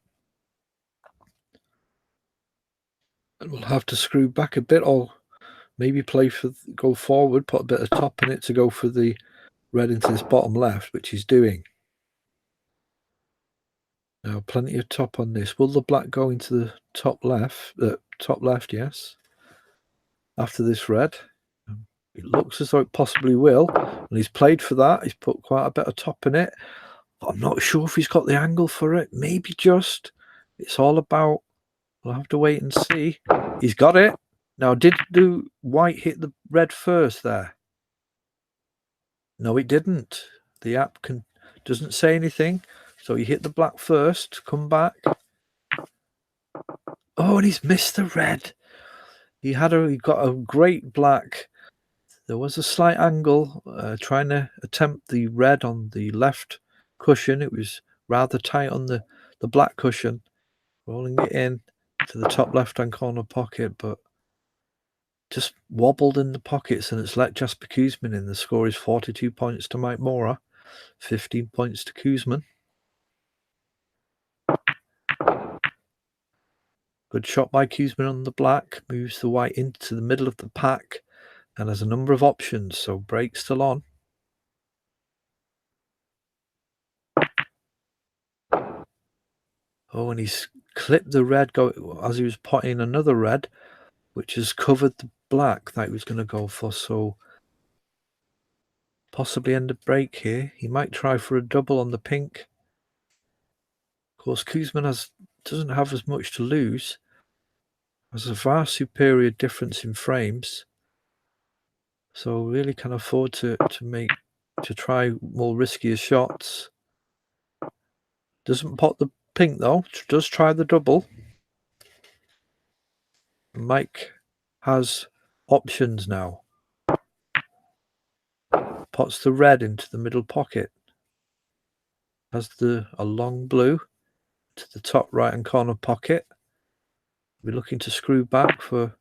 And we'll have to screw back a bit, or maybe go forward, put a bit of top in it to go for the red into this bottom left, which he's doing. Now, plenty of top on this. Will the black go into the top left? Top left, yes. After this red. It looks as though it possibly will. And he's played for that. He's put quite a bit of top in it. But I'm not sure if he's got the angle for it. Maybe just. It's all about... We'll have to wait and see. He's got it. Now, did the white hit the red first there? No, it didn't. The app doesn't say anything. So he hit the black first. Come back. Oh, and he's missed the red. He got a great black. There was a slight angle trying to attempt the red on the left cushion. It was rather tight on the black cushion. Rolling it in to the top left-hand corner pocket, but just wobbled in the pockets, and it's let Jasper Kuzman in. The score is 42 points to Mike Mora, 15 points to Kuzman. Good shot by Kuzmin on the black. Moves the white into the middle of the pack and has a number of options. So break still on. Oh, and he's clipped the red as he was potting another red, which has covered the black that he was going to go for. So possibly end a break here. He might try for a double on the pink. Of course, Kuzmin doesn't have as much to lose. Has a far superior difference in frames. So really can afford to try more riskier shots. Doesn't pot the pink though. Does try the double. Mike has options now. Pots the red into the middle pocket. Has a long blue to the top right hand corner pocket. We're looking to screw back for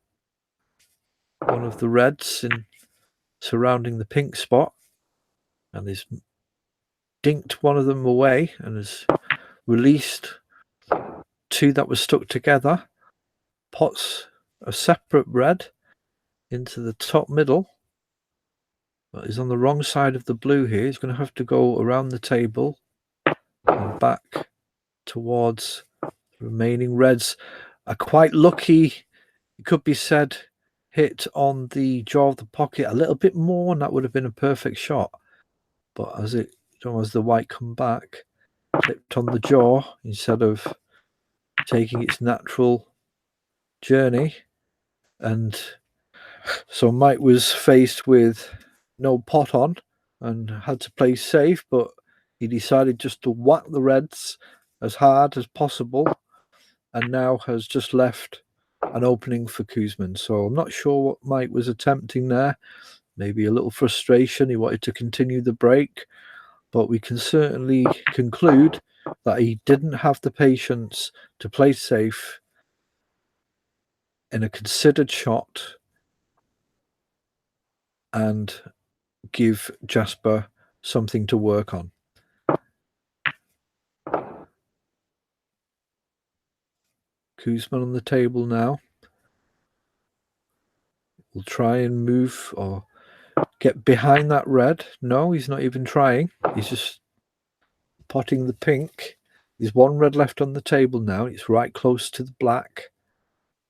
one of the reds surrounding the pink spot, and he's dinked one of them away and has released two that were stuck together. Pots a separate red into the top middle, but he's on the wrong side of the blue here. He's going to have to go around the table and back towards the remaining reds. A quite lucky, it could be said, hit on the jaw of the pocket a little bit more, and that would have been a perfect shot. But as the white come back, clipped on the jaw instead of taking its natural journey. And so Mike was faced with no pot on and had to play safe, but he decided just to whack the reds as hard as possible, and now has just left an opening for Kuzmin. So I'm not sure what Mike was attempting there. Maybe a little frustration. He wanted to continue the break, but we can certainly conclude that he didn't have the patience to play safe in a considered shot and give Jasper something to work on. Kuzmin on the table now. We'll try and move or get behind that red. No, he's not even trying. He's just potting the pink. There's one red left on the table now. It's right close to the black.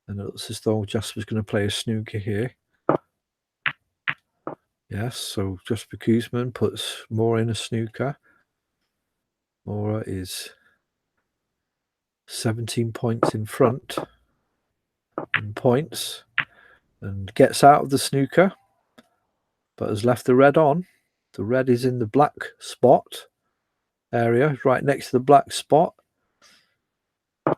And it looks as though Jasper's going to play a snooker here. Yes, so Jasper Kuzmin puts Mora in a snooker. Mora is 17 points in front in points and gets out of the snooker, but has left the red on. The red is in the black spot area, right next to the black spot. And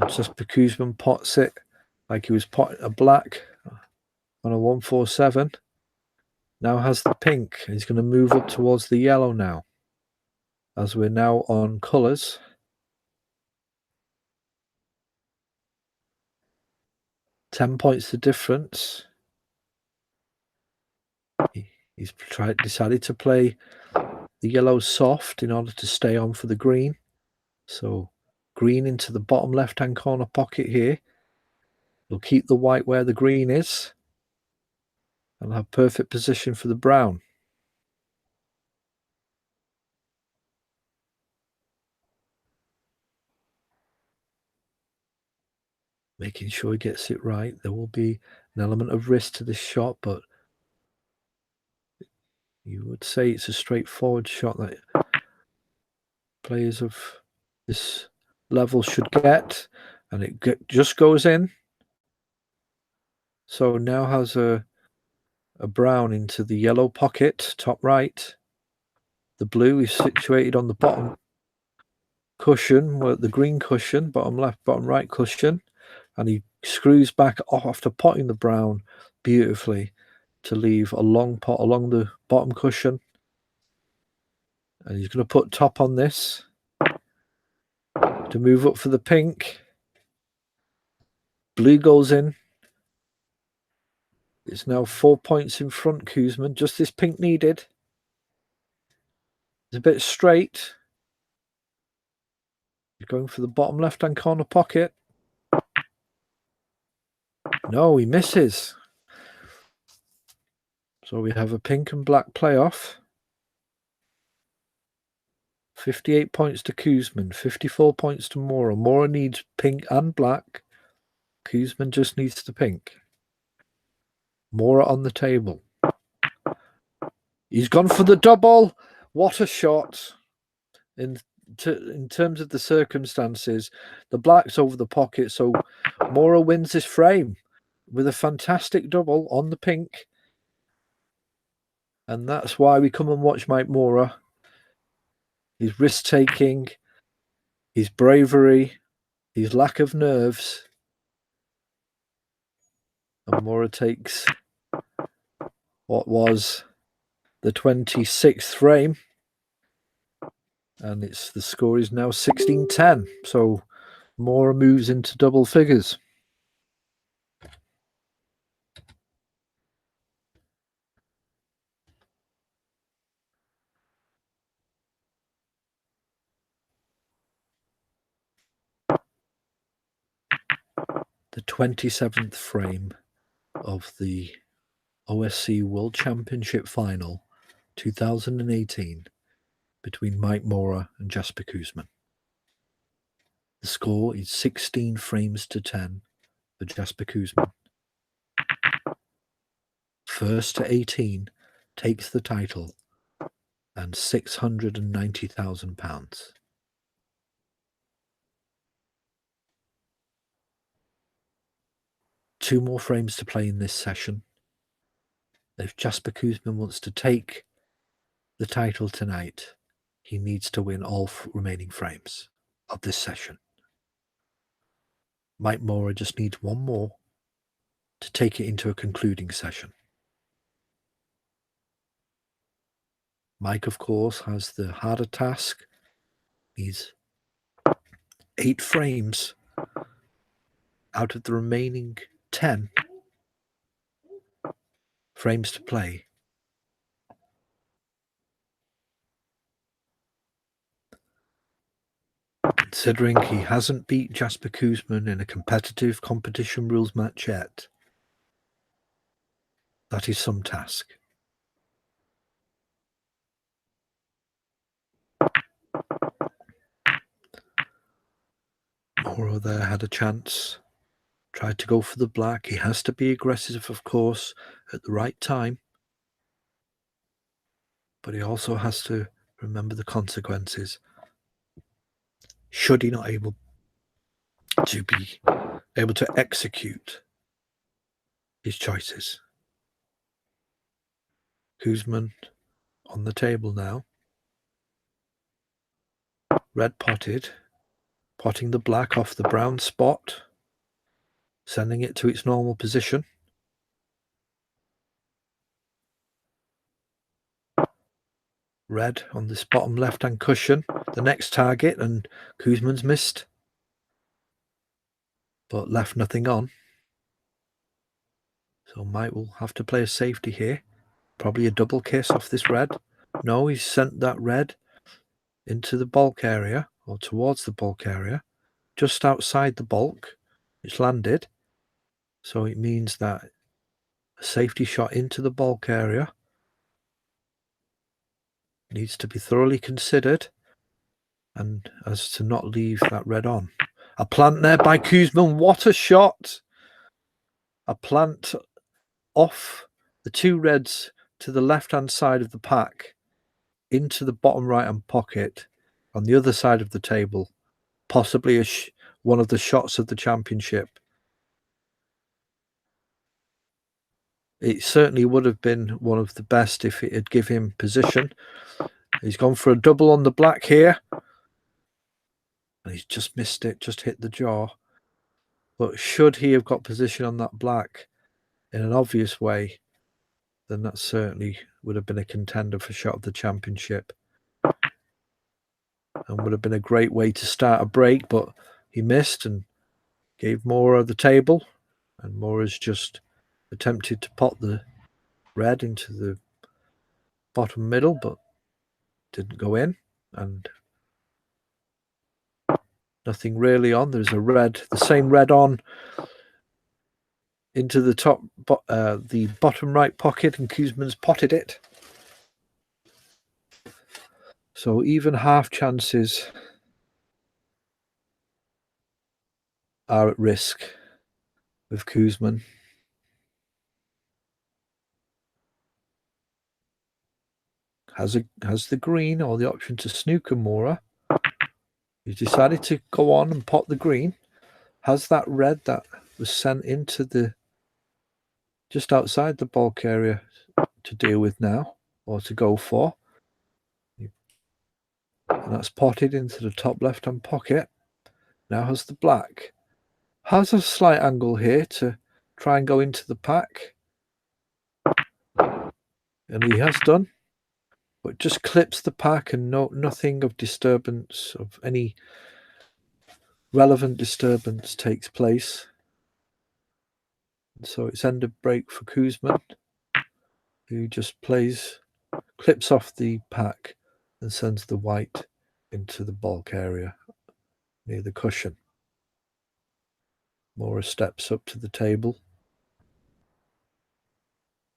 Jasper Kuzmin pots it like he was potting a black on a 147. Now has the pink. He's going to move up towards the yellow now, as we're now on colours. $10 points the difference. He's decided to play the yellow soft in order to stay on for the green. So green into the bottom left-hand corner pocket here. He'll keep the white where the green is and have perfect position for the brown. Making sure he gets it right. There will be an element of risk to this shot, but you would say it's a straightforward shot that players of this level should get, and it just goes in. So now has a brown into the yellow pocket, top right. The blue is situated on the bottom cushion, the green cushion, bottom left, bottom right cushion, and he screws back off after potting the brown beautifully to leave a long pot along the bottom cushion. And he's going to put top on this to move up for the pink. Blue goes in. It's now 4 points in front, Kuzmin. Just this pink needed. It's a bit straight. He's going for the bottom left-hand corner pocket. No, he misses. So we have a pink and black playoff. 58 points to Kuzman, 54 points to Mora. Mora needs pink and black. Kuzman just needs the pink. Mora on the table. He's gone for the double. What a shot. In terms of the circumstances, the black's over the pocket, so Mora wins this frame with a fantastic double on the pink. And that's why we come and watch Mike Mora. His risk-taking, his bravery, his lack of nerves. And Mora takes what was the 26th frame. And the score is now 16-10. So Mora moves into double figures. The 27th frame of the OSC World Championship Final 2018 between Mike Mora and Jasper Kuzman. The score is 16 frames to 10 for Jasper Kuzman. First to 18 takes the title and £690,000. Two more frames to play in this session. If Jasper Kuzman wants to take the title tonight, he needs to win all remaining frames of this session. Mike Mora just needs one more to take it into a concluding session. Mike, of course, has the harder task. He's 8 frames out of the remaining 10 frames to play. Considering he hasn't beat Jasper Kuzman in a competitive competition rules match yet, that is some task. Mora there had a chance, tried to go for the black. He has to be aggressive, of course, at the right time. But he also has to remember the consequences should he not able to be able to execute his choices. Kuzman on the table now. Red potted, potting the black off the brown spot, sending it to its normal position. Red on this bottom left-hand cushion, the next target, and Kuzman's missed, but left nothing on. So Mike will have to play a safety here. Probably a double kiss off this red. No, he's sent that red into the bulk area, or towards the bulk area, just outside the bulk. It's landed. So it means that a safety shot into the bulk area needs to be thoroughly considered, and as to not leave that red on. A plant there by Kuzman. What a shot! A plant off the two reds to the left-hand side of the pack into the bottom right-hand pocket on the other side of the table. Possibly one of the shots of the championship. It certainly would have been one of the best if it had given him position. He's gone for a double on the black here. And he's just missed it, just hit the jaw. But should he have got position on that black in an obvious way, then that certainly would have been a contender for shot of the championship. And would have been a great way to start a break, but he missed and gave Mora the table. And Mora's just attempted to pot the red into the bottom middle, but didn't go in. And Nothing really on. There's a red, the same red on into the top, the bottom right pocket, and Kuzman's potted it. So even half chances are at risk with Kuzman. Has the green or the option to snooker Mora. He's decided to go on and pot the green. Has that red that was sent into the just outside the bulk area to deal with now, or to go for. And that's potted into the top left-hand pocket. Now has the black. Has a slight angle here to try and go into the pack. And he has done. But just clips the pack, and nothing of disturbance, of any relevant disturbance takes place. And so it's end of break for Kuzman, who just clips off the pack and sends the white into the bulk area near the cushion. Mora steps up to the table,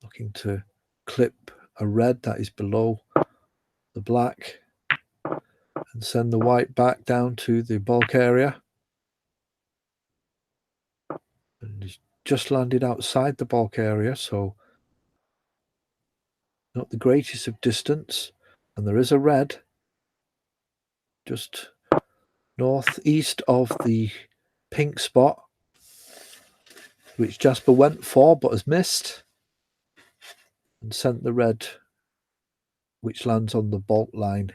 looking to clip a red that is below the black and send the white back down to the bulk area. And he's just landed outside the bulk area, so not the greatest of distance. And there is a red just northeast of the pink spot, which Jasper went for but has missed, and sent the red, which lands on the bulk line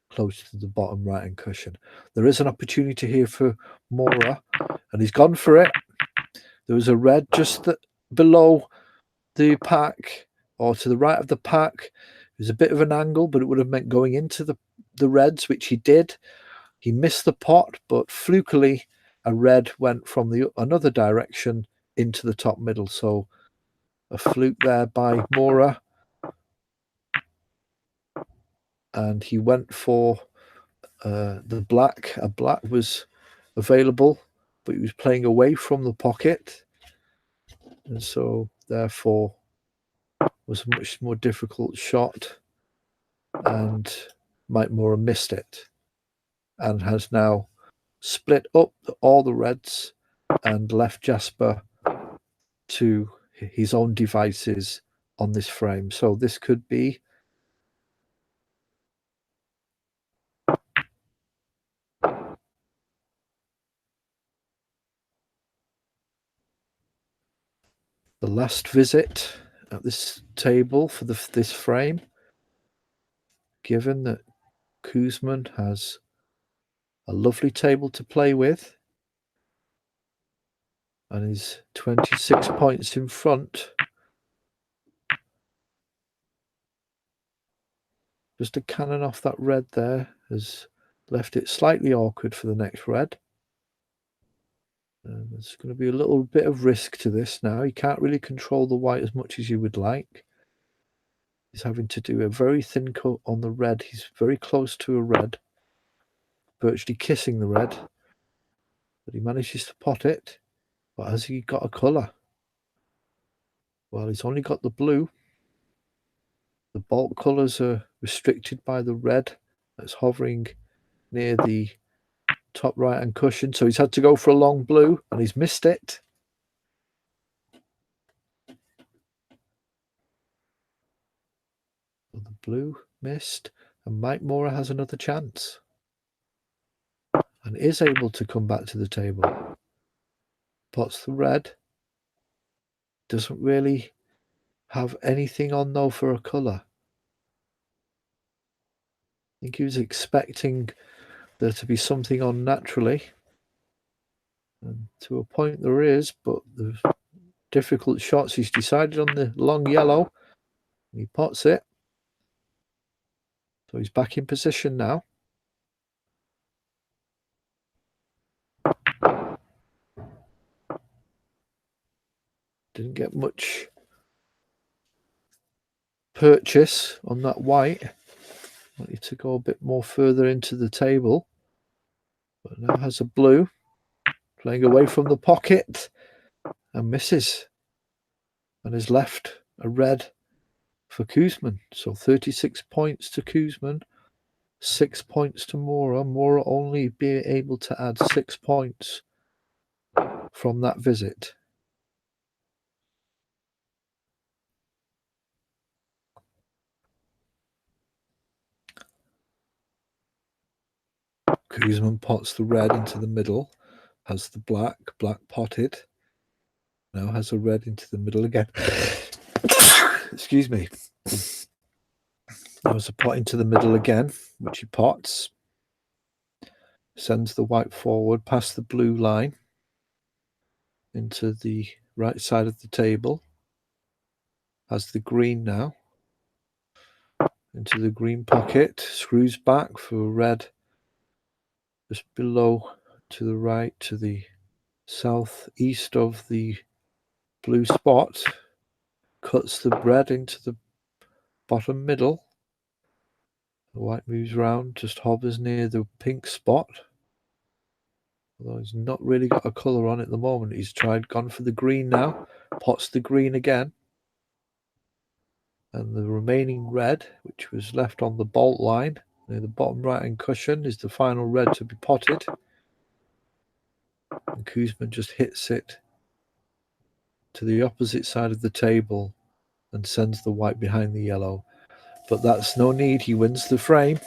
close to the bottom right hand cushion. There is an opportunity here for Mora, and he's gone for it. There was a red just below the pack, or to the right of the pack. There's a bit of an angle, but it would have meant going into the reds, which he did. He missed the pot, but flukily a red went from another direction into the top middle. So a fluke there by Mora. And he went for the black. A black was available, but he was playing away from the pocket. And so therefore was a much more difficult shot. And Mike Mora missed it and has now split up all the reds and left Jasper to his own devices on this frame. So this could be the last visit at this table for this frame, given that Kuzman has a lovely table to play with and is 26 points in front. Just a cannon off that red there has left it slightly awkward for the next red. And there's going to be a little bit of risk to this now. He can't really control the white as much as you would like. He's having to do a very thin cut on the red. He's very close to a red, virtually kissing the red. But he manages to pot it. But has he got a colour? Well, he's only got the blue. The bulk colours are restricted by the red that's hovering near the top right hand cushion. So he's had to go for a long blue and he's missed it. So the blue missed, and Mike Mora has another chance and is able to come back to the table. Pots the red. Doesn't really have anything on though for a colour. I think he was expecting there to be something on naturally. And to a point there is, but there's difficult shots. He's decided on the long yellow. And he pots it. So he's back in position now. Didn't get much purchase on that white. Wanted to go a bit more further into the table. But now has a blue, playing away from the pocket, and misses. And is left a red for Kuzman. So 36 points to Kuzman, 6 points to Mora. Mora only be able to add 6 points from that visit. Kuzman pots the red into the middle, has the black potted. Now has a red into the middle again. Excuse me. Now has a pot into the middle again, which he pots. Sends the white forward past the blue line into the right side of the table. Has the green now. Into the green pocket. Screws back for red just below to the right, to the southeast of the blue spot. Cuts the red into the bottom middle. The white moves round, just hovers near the pink spot. Although he's not really got a colour on at the moment. He's gone for the green now. Pots the green again. And the remaining red, which was left on the bolt line near the bottom right-hand cushion, is the final red to be potted. And Kuzman just hits it to the opposite side of the table and sends the white behind the yellow. But that's no need. He wins the frame.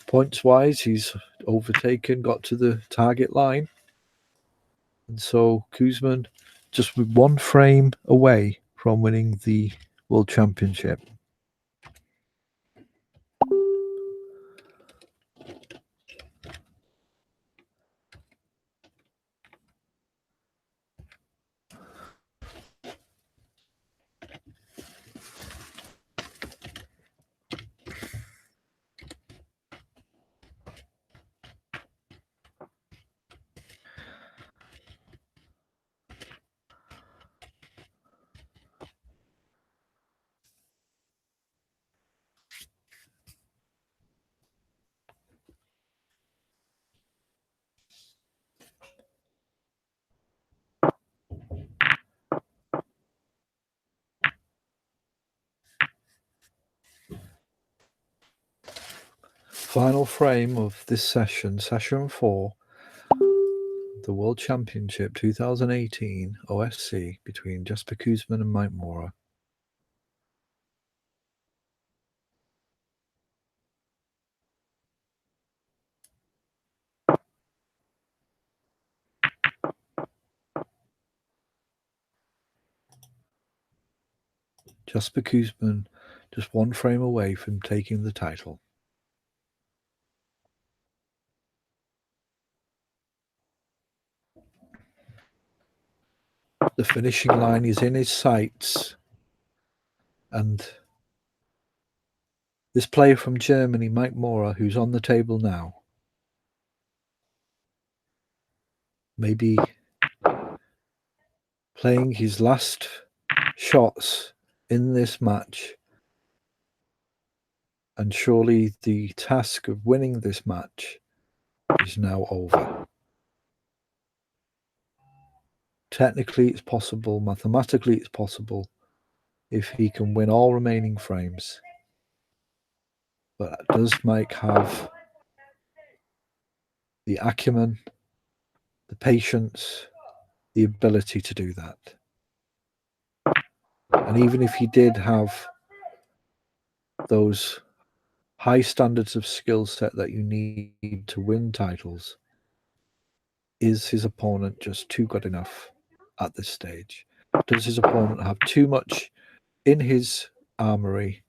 Points-wise, he's overtaken, got to the target line. And so Kuzman just with one frame away from winning the World Championship. Final frame of this session, session 4, the World Championship 2018 OSC between Jasper Kuzman and Mike Mora. Jasper Kuzman just one frame away from taking the title. The finishing line is in his sights, and this player from Germany, Mike Mora, who's on the table now, maybe playing his last shots in this match, and surely the task of winning this match is now over. Technically it's possible, mathematically it's possible, if he can win all remaining frames. But does Mike have the acumen, the patience, the ability to do that? And even if he did have those high standards of skill set that you need to win titles, is his opponent just too good enough at this stage? Does his opponent have too much in his armory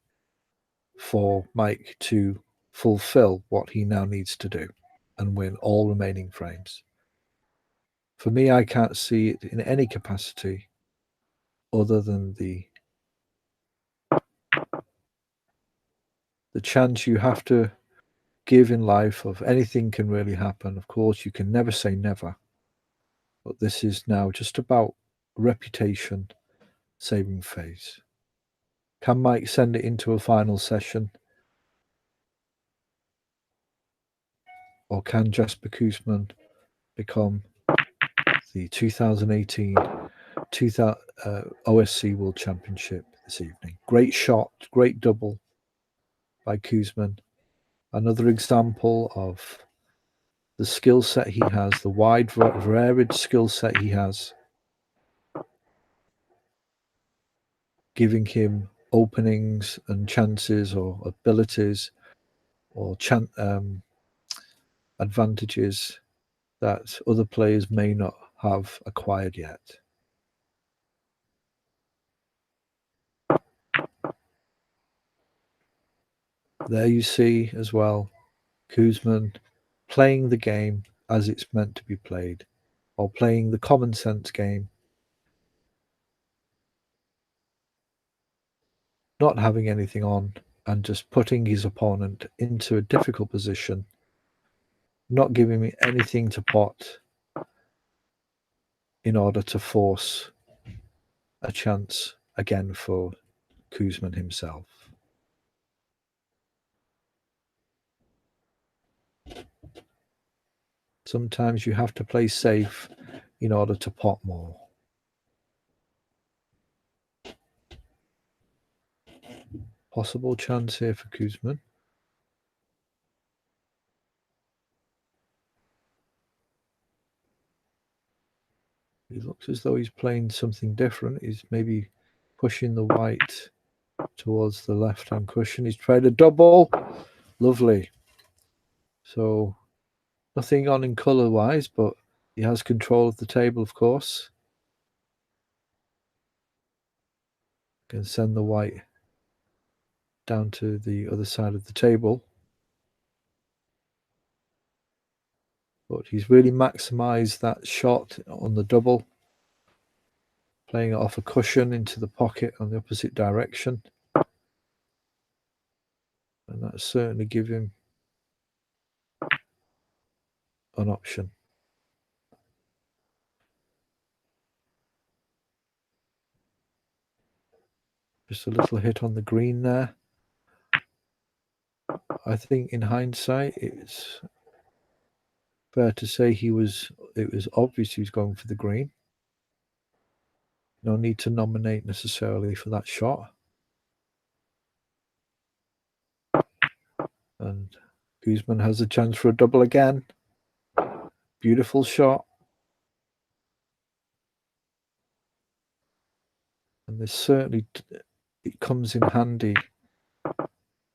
for Mike to fulfill what he now needs to do and win all remaining frames? For me, I can't see it in any capacity other than the chance you have to give in life of anything can really happen. Of course, you can never say never, but this is now just about reputation saving phase. Can Mike send it into a final session or can Jasper Koosman become the 2018 OSC World Championship this evening? Great shot, great double by Koosman. Another example of the skill set he has, the wide, varied skill set he has, giving him openings and chances or abilities or advantages that other players may not have acquired yet. There you see as well Koosman playing the game as it's meant to be played, or playing the common sense game, not having anything on and just putting his opponent into a difficult position, not giving me anything to pot in order to force a chance again for Koosman himself. Sometimes you have to play safe in order to pot more. Possible chance here for Koosman. He looks as though he's playing something different. He's maybe pushing the white towards the left-hand cushion. He's tried a double. Lovely. So nothing on in colour-wise, but he has control of the table, of course. Can send the white down to the other side of the table. But he's really maximised that shot on the double, playing it off a cushion into the pocket on the opposite direction. And that certainly gives him an option. Just a little hit on the green there. I think in hindsight, it's fair to say it was obvious he was going for the green. No need to nominate necessarily for that shot. And Koosman has a chance for a double again. Beautiful shot. And this certainly, it comes in handy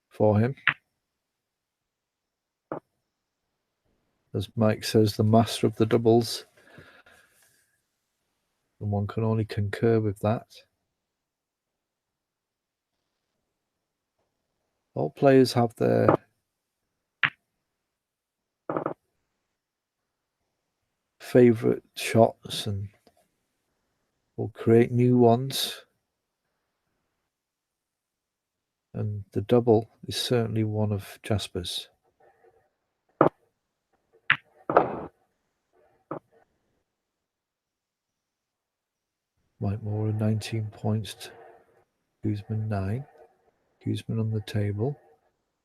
for him. As Mike says, the master of the doubles. And one can only concur with that. All players have their favourite shots and will create new ones. And the double is certainly one of Jasper's. Mike Moore 19 points, Koosman 9. Koosman on the table,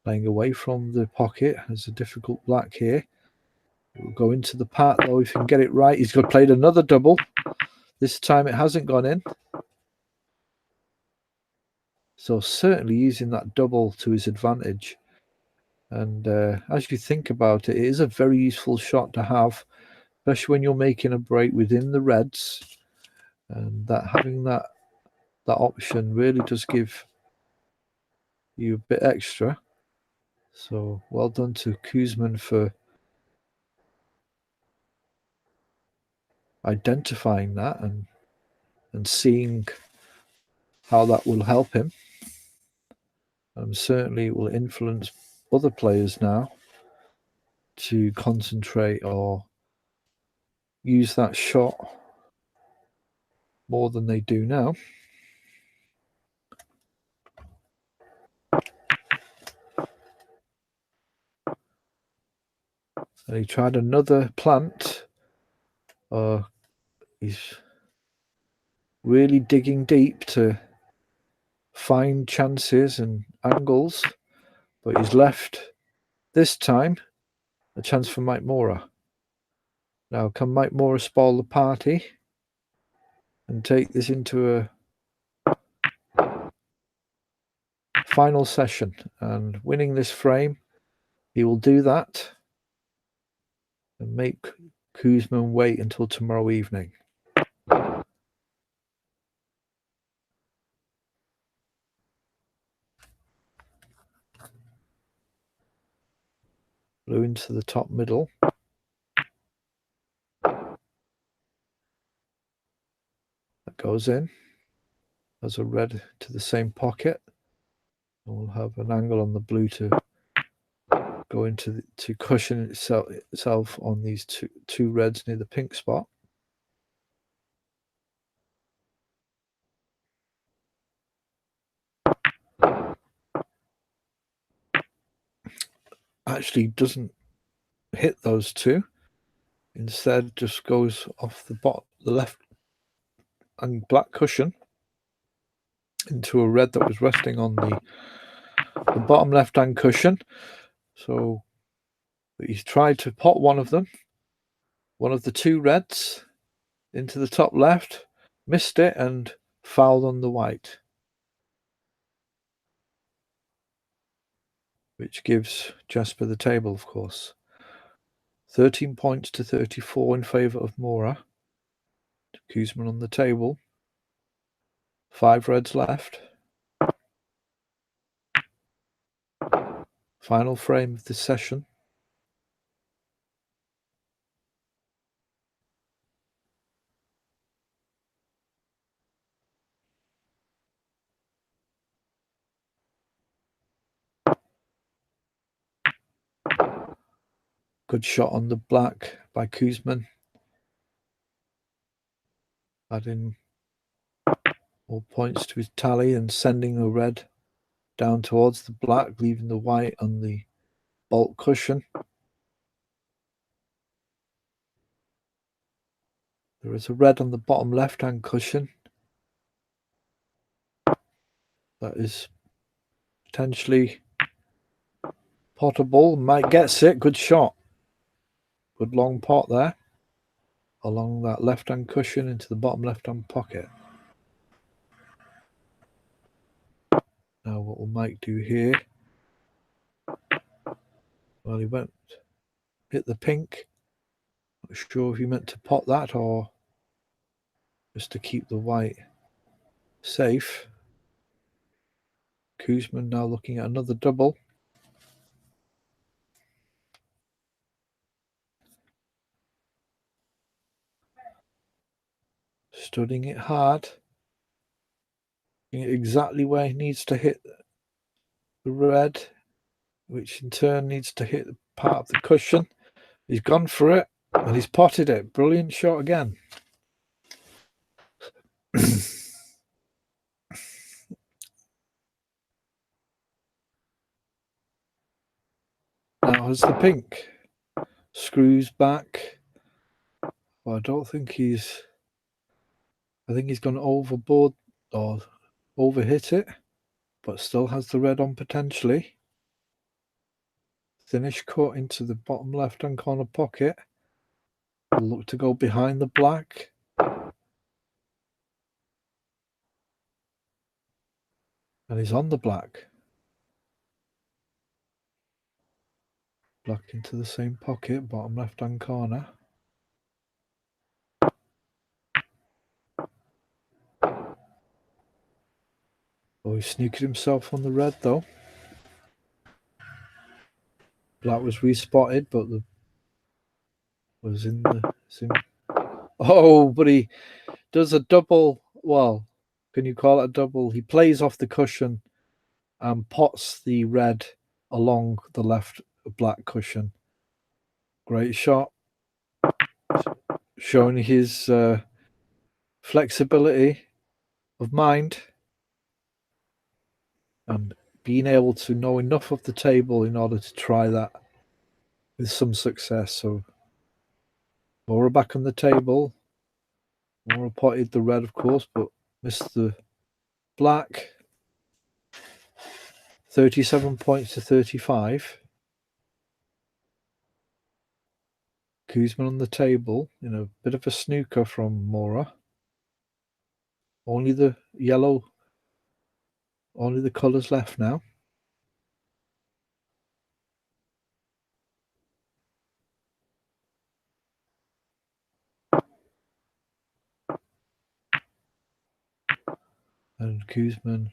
playing away from the pocket, has a difficult black here. It will go into the part though if he can get it right. He's got played another double. This time it hasn't gone in. So certainly using that double to his advantage. And as you think about it, it is a very useful shot to have, especially when you're making a break within the reds. And that having that option really does give you a bit extra. So well done to Koosman for identifying that and seeing how that will help him. And certainly it will influence other players now to concentrate or use that shot more than they do now. And he tried another plant. He's really digging deep to find chances and angles, but he's left this time a chance for Mike Mora. Now, can Mike Mora spoil the party and take this into a final session? And winning this frame, he will do that and make Kuzman wait until tomorrow evening. Blue into the top middle. That goes in. As a red to the same pocket. And we'll have an angle on the blue to go into to cushion itself on these two reds near the pink spot. Actually doesn't hit those two. Instead just goes off the left and black cushion into a red that was resting on the bottom left hand cushion. So he's tried to pot one of them, one of the two reds, into the top left, missed it and fouled on the white, which gives Jasper the table, of course. 13 points to 34 in favour of Mora. Kuzman on the table. 5 reds left. Final frame of this session. Good shot on the black by Kuzman. Adding more points to his tally and sending the red down towards the black, leaving the white on the bolt cushion. There is a red on the bottom left-hand cushion. That is potentially potable. Mike gets it. Good shot. Good long pot there. Along that left-hand cushion into the bottom left-hand pocket. Now what will Mike do here? Well, he went hit the pink. Not sure if he meant to pot that or just to keep the white safe. Kuzman now looking at another double. Studying it hard. Exactly where he needs to hit the red, which in turn needs to hit part of the cushion. He's gone for it and he's potted it. Brilliant shot again. Now has the pink. Screws back. Well, I don't think he's... I think he's gone overboard or overhit it, but still has the red on potentially. Thinnish cut into the bottom left-hand corner pocket. Will look to go behind the black. And he's on the black. Black into the same pocket, bottom left-hand corner. Oh, he sneaked himself on the red though. Black was respotted, but the was in the sim. Oh, but he does a double. Well, can you call it a double? He plays off the cushion and pots the red along the left black cushion. Great shot. Showing his flexibility of mind and being able to know enough of the table in order to try that with some success. So Mora back on the table. Mora potted the red, of course, but missed the black. 37 points to 35. Kuzman on the table in a bit of a snooker from Mora. Only the yellow, only the colours left now. And Kuzman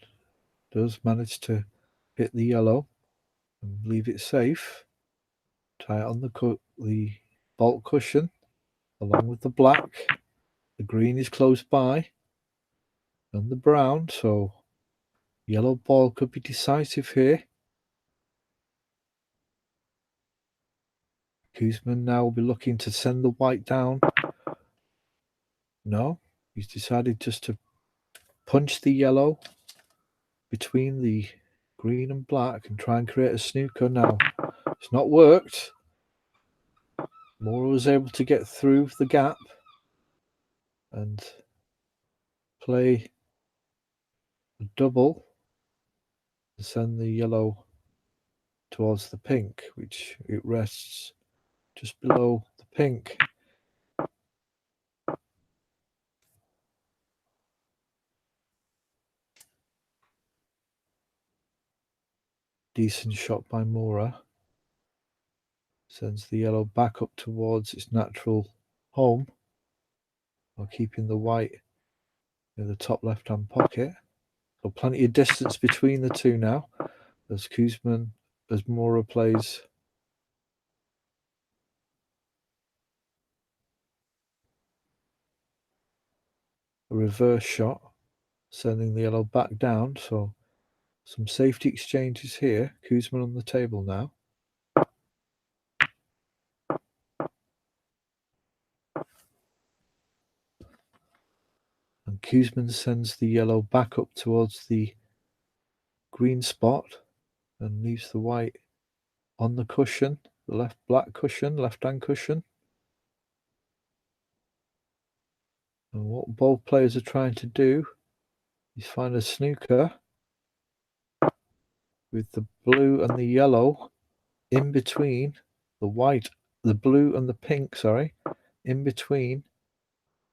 does manage to hit the yellow and leave it safe. Tie it on the bolt cushion along with the black. The green is close by and the brown, so yellow ball could be decisive here. Kuzman now will be looking to send the white down. No, he's decided just to punch the yellow between the green and black and try and create a snooker. Now, it's not worked. Mora was able to get through the gap and play a double to send the yellow towards the pink, which it rests just below the pink. Decent shot by Mora. Sends the yellow back up towards its natural home while keeping the white in the top left-hand pocket. So plenty of distance between the two now as Mora plays a reverse shot, sending the yellow back down. So some safety exchanges here. Kuzman on the table now. And Kuzman sends the yellow back up towards the green spot and leaves the white on the cushion, the left black cushion, left-hand cushion. And what both players are trying to do is find a snooker with the blue and the yellow in between the blue and the pink, in between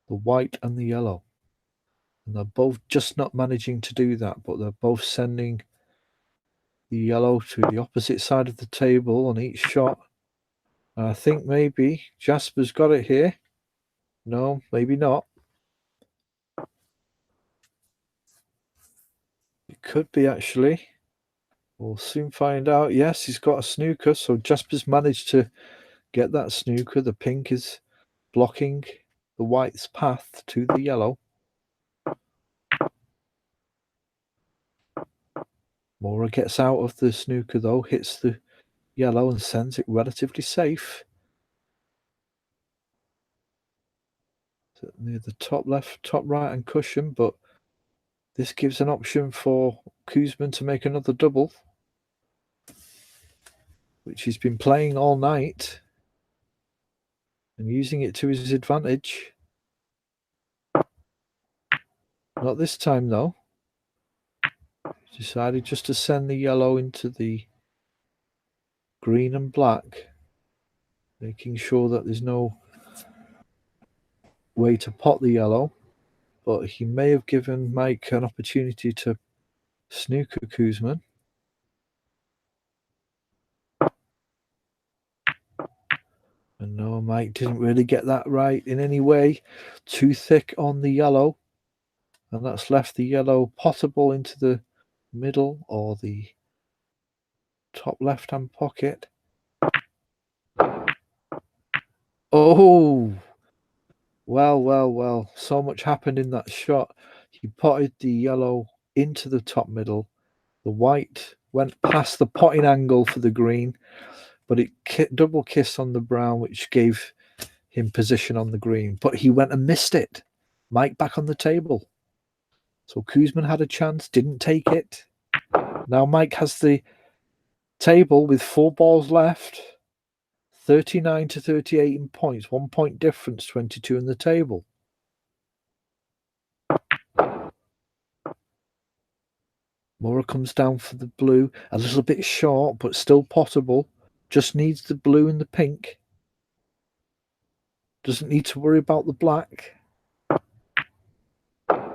the white and the yellow. And they're both just not managing to do that, but they're both sending the yellow to the opposite side of the table on each shot. And I think maybe Jasper's got it here. No, maybe not. It could be actually. We'll soon find out. Yes, he's got a snooker, so Jasper's managed to get that snooker. The pink is blocking the white's path to the yellow. Mora gets out of the snooker though, hits the yellow and sends it relatively safe. Near the top left, top right hand cushion, but this gives an option for Kuzman to make another double, which he's been playing all night and using it to his advantage. Not this time though. He's decided just to send the yellow into the green and black, making sure that there's no way to pot the yellow, but he may have given Mike an opportunity to snooker Kuzman. And no, Mike didn't really get that right in any way. Too thick on the yellow, and that's left the yellow potable into the middle or the top left-hand pocket. Oh, well, so much happened in that shot. He potted the yellow into the top middle. The white went past the potting angle for the green, but it double kissed on the brown, which gave him position on the green. But he went and missed it. Mike back on the table. So Kuzman had a chance, didn't take it. Now Mike has the table with 4 balls left. 39 to 38 in points. 1 point difference, 22 in the table. Mora comes down for the blue. A little bit short, but still potable. Just needs the blue and the pink. Doesn't need to worry about the black.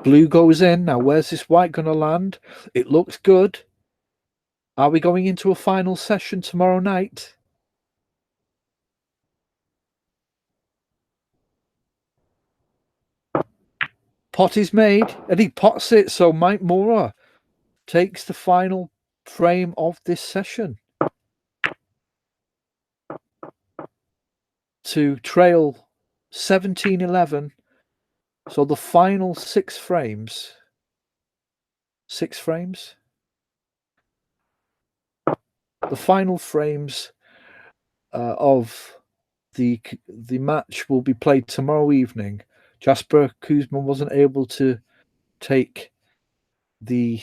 Blue goes in. Now, where's this white going to land? It looks good. Are we going into a final session tomorrow night? Pot is made, and he pots it, so Mike Mora takes the final frame of this session to trail 17-11. So the final six frames. The final frames of the match will be played tomorrow evening. Jasper Kuzma wasn't able to take the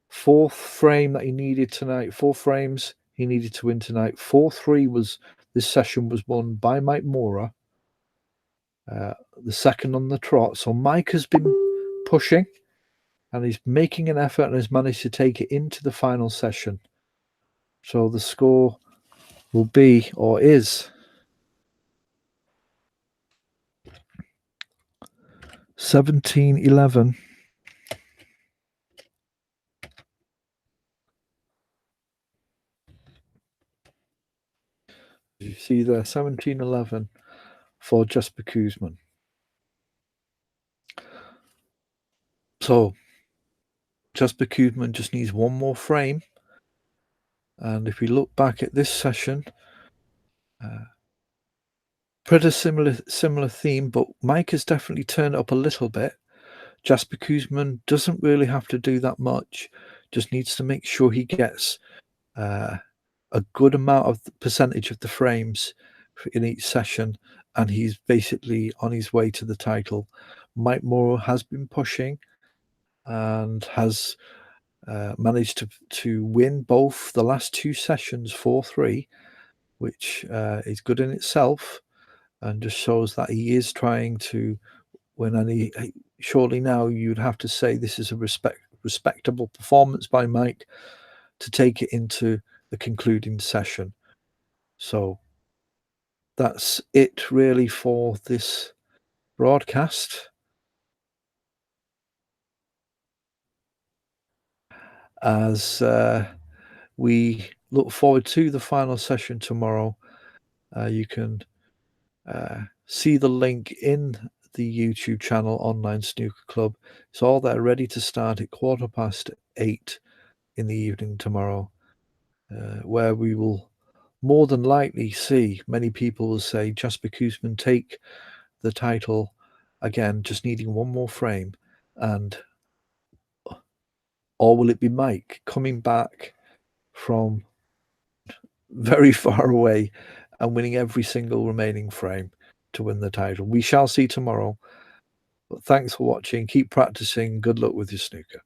fourth frame that he needed tonight. 4 frames he needed to win tonight. 4-3 was this session was won by Mike Mora, the second on the trot. So Mike has been pushing, and he's making an effort and has managed to take it into the final session. So the score will be, or is, 17-11. You see there, 17-11 for Jasper Kuzman. So Jasper Kuzman just needs one more frame. And if we look back at this session, pretty similar theme, but Mike has definitely turned up a little bit. Jasper Kuzman doesn't really have to do that much, just needs to make sure he gets a good amount of the percentage of the frames in each session, and he's basically on his way to the title. Mike Mora has been pushing and has managed to win both the last 2 sessions 4-3, which is good in itself, and just shows that he is trying to win. And surely now you'd have to say this is a respectable performance by Mike to take it into the concluding session. So that's it really for this broadcast. As we look forward to the final session tomorrow, you can see the link in the YouTube channel, Online Snooker Club. It's all there ready to start at 8:15 in the evening tomorrow, where we will more than likely see, many people will say, Jasper Kuzman take the title again, just needing one more frame, or will it be Mike coming back from very far away and winning every single remaining frame to win the title? We shall see tomorrow. But thanks for watching. Keep practicing. Good luck with your snooker.